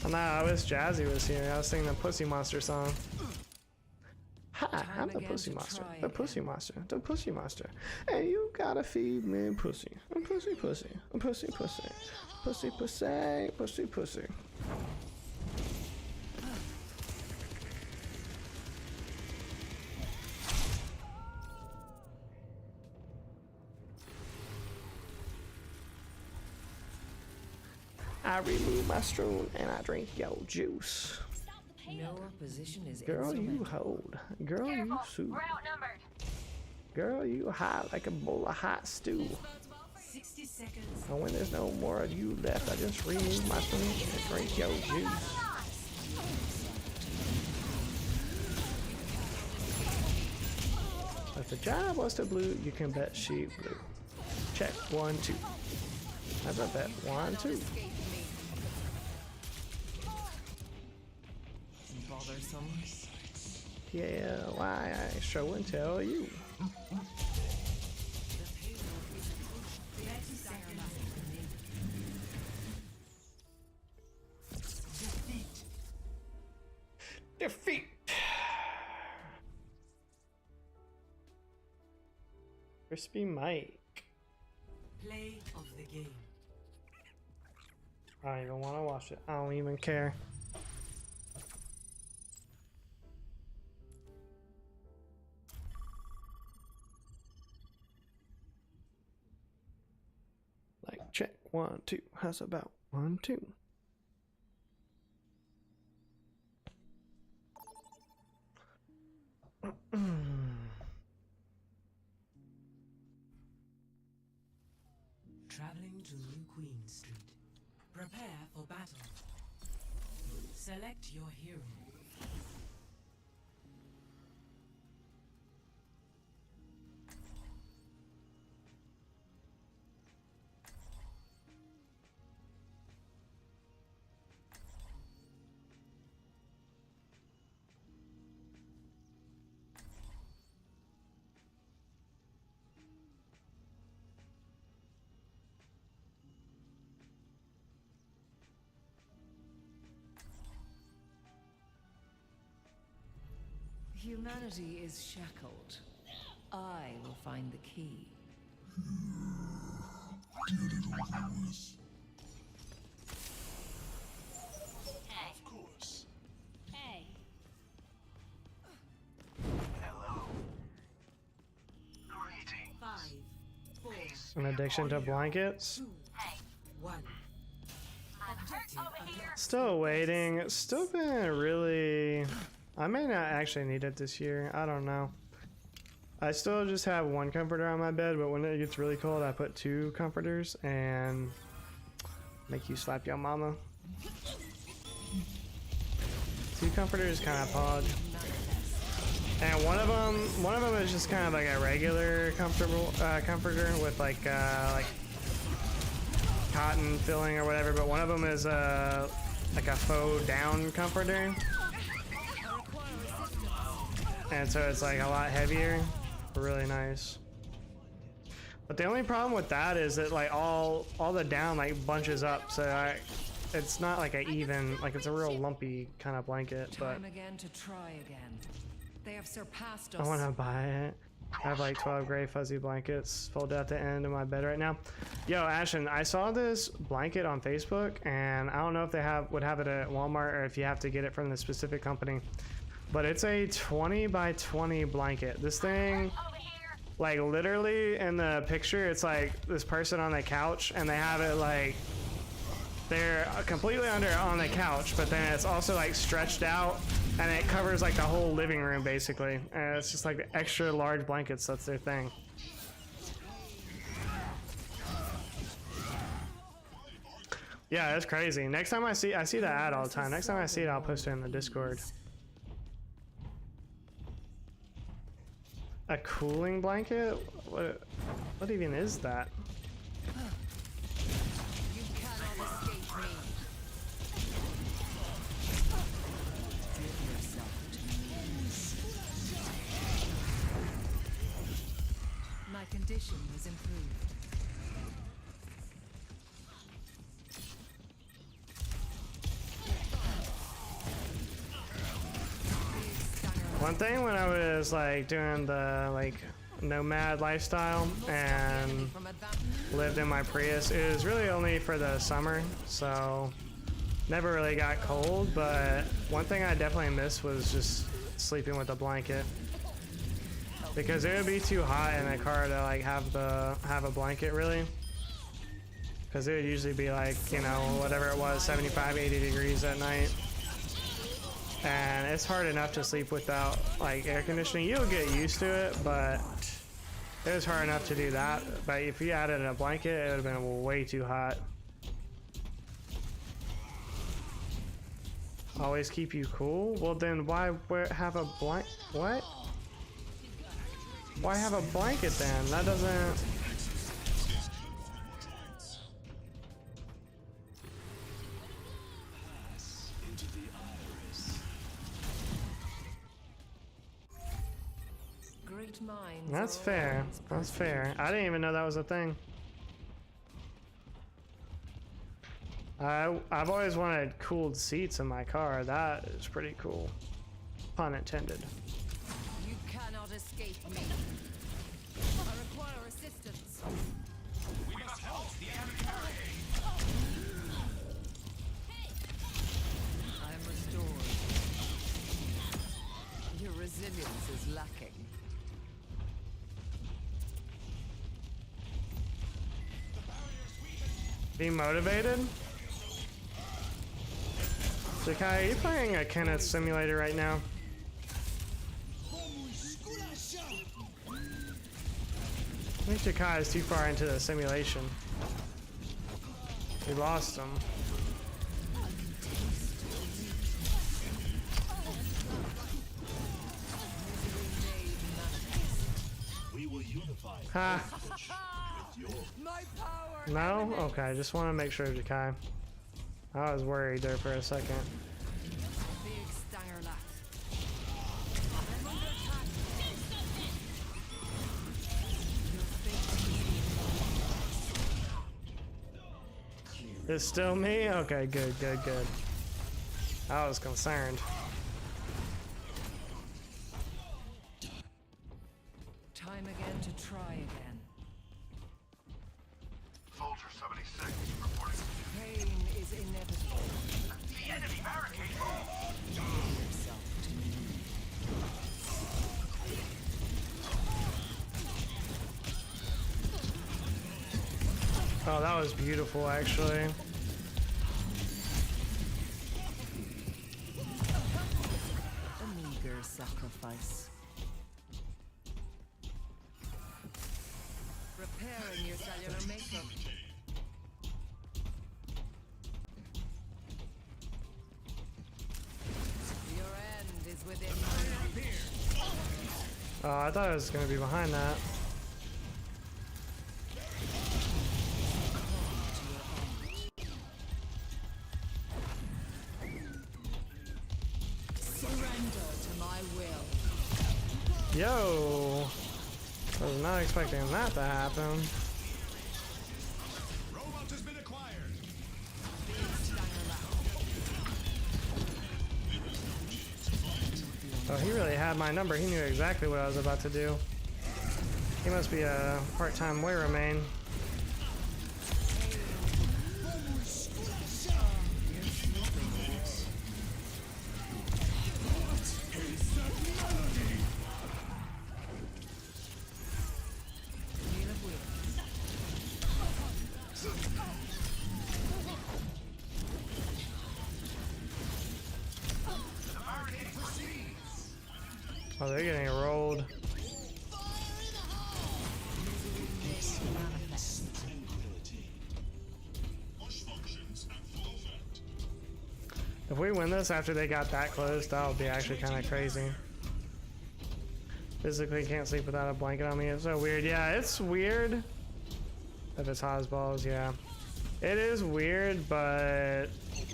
Oh, no, I wish Jazzy was here. I was singing the Pussy Monster song. Hi, I'm the Pussy Monster. The Pussy Monster. The Pussy Monster. Hey, you gotta feed me pussy. I'm pussy pussy. I'm pussy pussy. Pussy pussy. Pussy pussy. I remove my spoon and I drink your juice. No opposition is Girl, you insurmountable. hold. Girl, you Careful, soup. we're outnumbered. Girl, you hot like a bowl of hot stew. 60 seconds. And when there's no more of you left, I just remove my spoon and drink your juice. If the job was to blue, you can bet she blue. Check 1, 2. That's a bet 1, 2. Escape me. Bothersome. Yeah, why I show and tell you. Defeat. Crispy Mike. Play of the game. I don't even want to watch it. I don't even care. Like, check 1, 2. How's about 1, 2? Traveling to New Queen Street. Prepare for battle. Select your hero. Humanity is shackled. I will find the key. Hey. Of course. Hey. Hello. Greeting. 5, 4, An addiction to blankets. 2, 1. I'm hurt over here. Still waiting. It's still been really... I may not actually need it this year. I don't know. I still just have 1 comforter on my bed, but when it gets really cold, I put 2 comforters and make you slap your mama. 2 comforters kind of pog. And one of them is just kind of like a regular comforter with like cotton filling or whatever, but one of them is like a faux down comforter. And so it's like a lot heavier, really nice. But the only problem with that is that like all the down like bunches up, so it's not like a even, like it's a real lumpy kind of blanket. But Time again to try again. They have surpassed I us. want to buy it. I have like 12 gray fuzzy blankets folded at the end of my bed right now. Yo, Ashen, I saw this blanket on Facebook, and I don't know if they would have it at Walmart or if you have to get it from the specific company. But it's a 20 by 20 blanket. This thing, like literally in the picture, it's like this person on the couch, and they have it like they're completely on the couch, but then it's also like stretched out, and it covers like the whole living room basically. And it's just like the extra large blankets. That's their thing. Yeah, that's crazy. Next time I see the ad all the time. Next time I see it, I'll post it in the Discord. A cooling blanket? What even is that? You cannot escape me. Give yourself to me. My condition is improved. One thing when I was like doing the like nomad lifestyle and lived in my Prius, it was really only for the summer, so never really got cold. But one thing I definitely missed was just sleeping with a blanket, because it would be too hot in the car to like have a blanket really, because it would usually be like, you know, whatever it was, 75, 80 degrees at night. And it's hard enough to sleep without like air conditioning. You'll get used to it, but it was hard enough to do that. But if you added a blanket, it would have been way too hot. Always keep you cool? Well then why have a what? Why have a blanket then? That doesn't... That's fair. That's fair. I didn't even know that was a thing. I've always wanted cooled seats in my car. That is pretty cool. Pun intended. You cannot escape me. I require assistance. We must I'm restored. Your resilience is lacking. Be motivated? Jakai, are you playing a Kenneth simulator right now? I think Jakai is too far into the simulation. We lost him. We will unify Ha! with your My power. No? Okay, I just want to make sure, Jakai. I was worried there for a second. Big stanger lax. It's still me? Okay, good, good, good. I was concerned. Time again to try again. Soldier 76 reporting. Pain is inevitable. The enemy barricade. Yourself to me. Oh, that was beautiful, actually. A meager sacrifice. Repairing your cellular makeup. Your end is within my reach. Oh, I thought it was going to be behind that. Surrender to my will. Yo! I was not expecting that to happen. Robot has been acquired. Oh, he really had my number. He knew exactly what I was about to do. He must be a part-time Moira main. Oh, they're getting rolled. If we win this after they got that close, that would be actually kind of crazy. Physically can't sleep without a blanket on me. It's so weird. Yeah, it's weird. If it's Hosballs, yeah. It is weird, but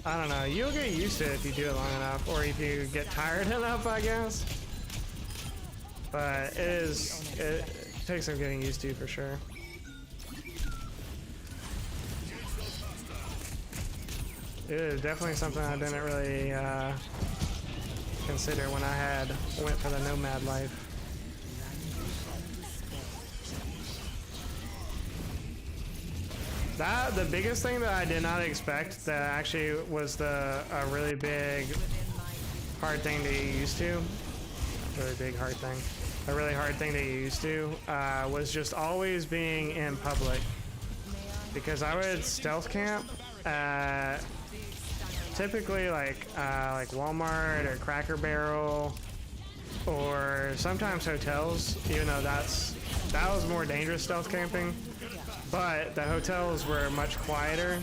I don't know. You'll get used to it if you do it long enough, or if you get tired enough, I guess. But it takes some getting used to for sure. It is definitely something I didn't really consider when I went for the nomad life. The biggest thing that I did not expect that actually was a really big hard thing to get used to. Really big hard thing. A really hard thing to get used to was just always being in public, because I would stealth camp typically like Walmart or Cracker Barrel, or sometimes hotels, even though that was more dangerous stealth camping. But the hotels were much quieter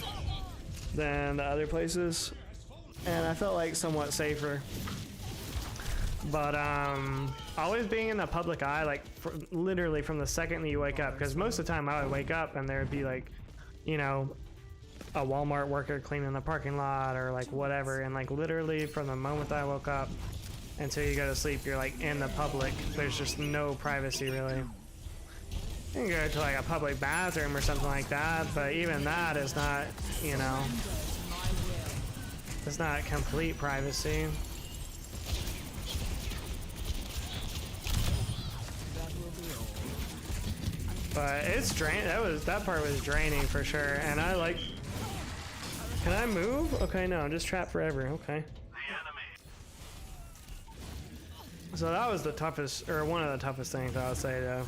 than the other places, and I felt like somewhat safer. But always being in the public eye, like literally from the second that you wake up, because most of the time I would wake up and there would be like, you know, a Walmart worker cleaning the parking lot or like whatever, and like literally from the moment that I woke up until you go to sleep, you're like in the public. There's just no privacy really. You can go to like a public bathroom or something like that, but even that is not, you know, it's not complete privacy. But it's that part was draining for sure. And I like, can I move? Okay, no, I'm just trapped forever. Okay. So that was the toughest, or one of the toughest things I would say to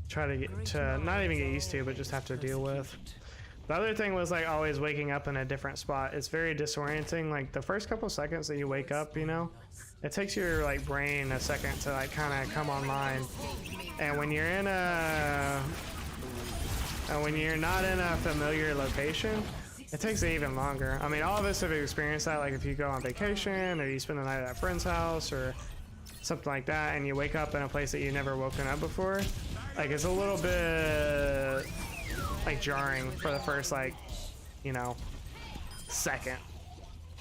try to get to, not even get used to, but just have to deal with. The other thing was like always waking up in a different spot. It's very disorienting. Like the first couple seconds that you wake up, you know, it takes your like brain a second to like kind of come online. And when you're in when you're not in a familiar location, it takes even longer. I mean, all of us have experienced that. Like if you go on vacation or you spend the night at a friend's house or something like that, and you wake up in a place that you've never woken up before, like it's a little bit like jarring for the first like, you know, second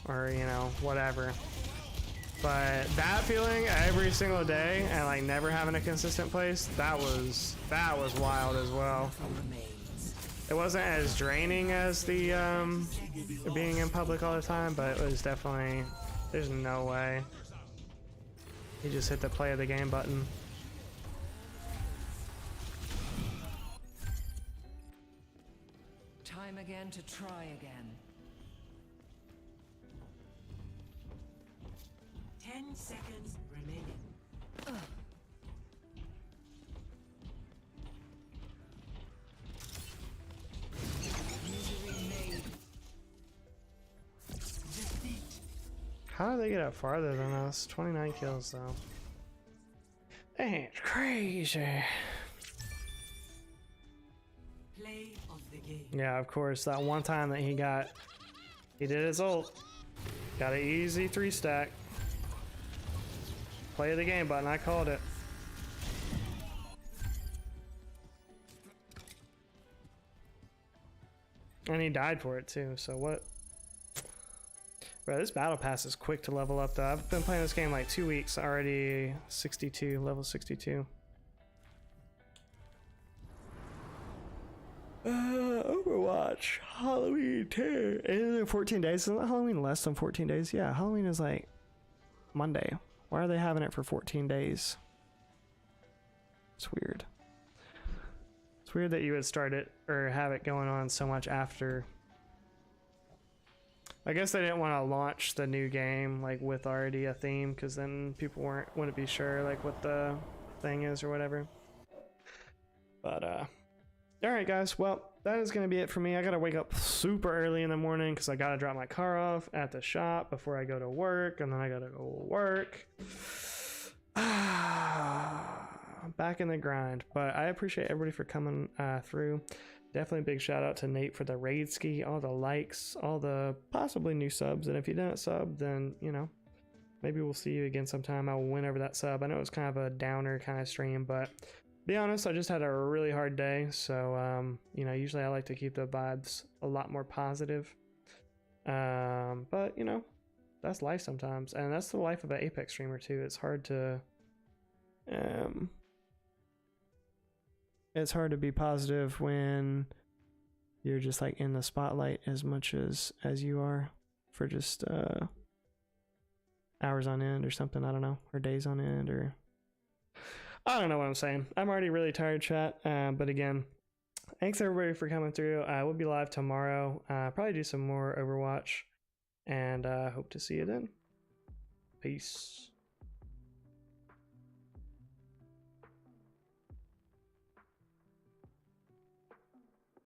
or, you know, whatever. But that feeling every single day and like never having a consistent place, that was wild as well. It wasn't as draining as the being in public all the time, but it was definitely, there's no way. You just hit the play of the game button. Time again to try again. 10 seconds remaining. Misery made. Defeat. How did they get up farther than us? 29 kills though. That's crazy. Play of the game. Yeah, of course. That one time that he did his ult. Got an easy 3-stack. Play of the game button, I called it. And he died for it too, so what? Bro, this battle pass is quick to level up though. I've been playing this game like 2 weeks, already 62, level 62. Overwatch, Halloween 10. Isn't it 14 days? Isn't Halloween less than 14 days? Yeah, Halloween is like Monday. Why are they having it for 14 days? It's weird. It's weird that you would start it or have it going on so much after. I guess they didn't want to launch the new game like with already a theme, because then people wouldn't be sure like what the thing is or whatever. But alright guys, well that is gonna be it for me. I gotta wake up super early in the morning because I gotta drop my car off at the shop before I go to work, and then I gotta go work. Back in the grind. But I appreciate everybody for coming through. Definitely a big shout out to Nate for the raid ski, all the likes, all the possibly new subs. And if you didn't sub, then you know, maybe we'll see you again sometime. I will win over that sub. I know it was kind of a downer kind of stream, but be honest, I just had a really hard day. So you know, usually I like to keep the vibes a lot more positive. But you know, that's life sometimes, and that's the life of an Apex streamer too. It's hard to be positive when you're just like in the spotlight as much as you are for just hours on end or something. I don't know, or days on end, or I don't know what I'm saying. I'm already really tired, chat. But again, thanks everybody for coming through. We'll be live tomorrow. Probably do some more Overwatch, and hope to see you then. Peace.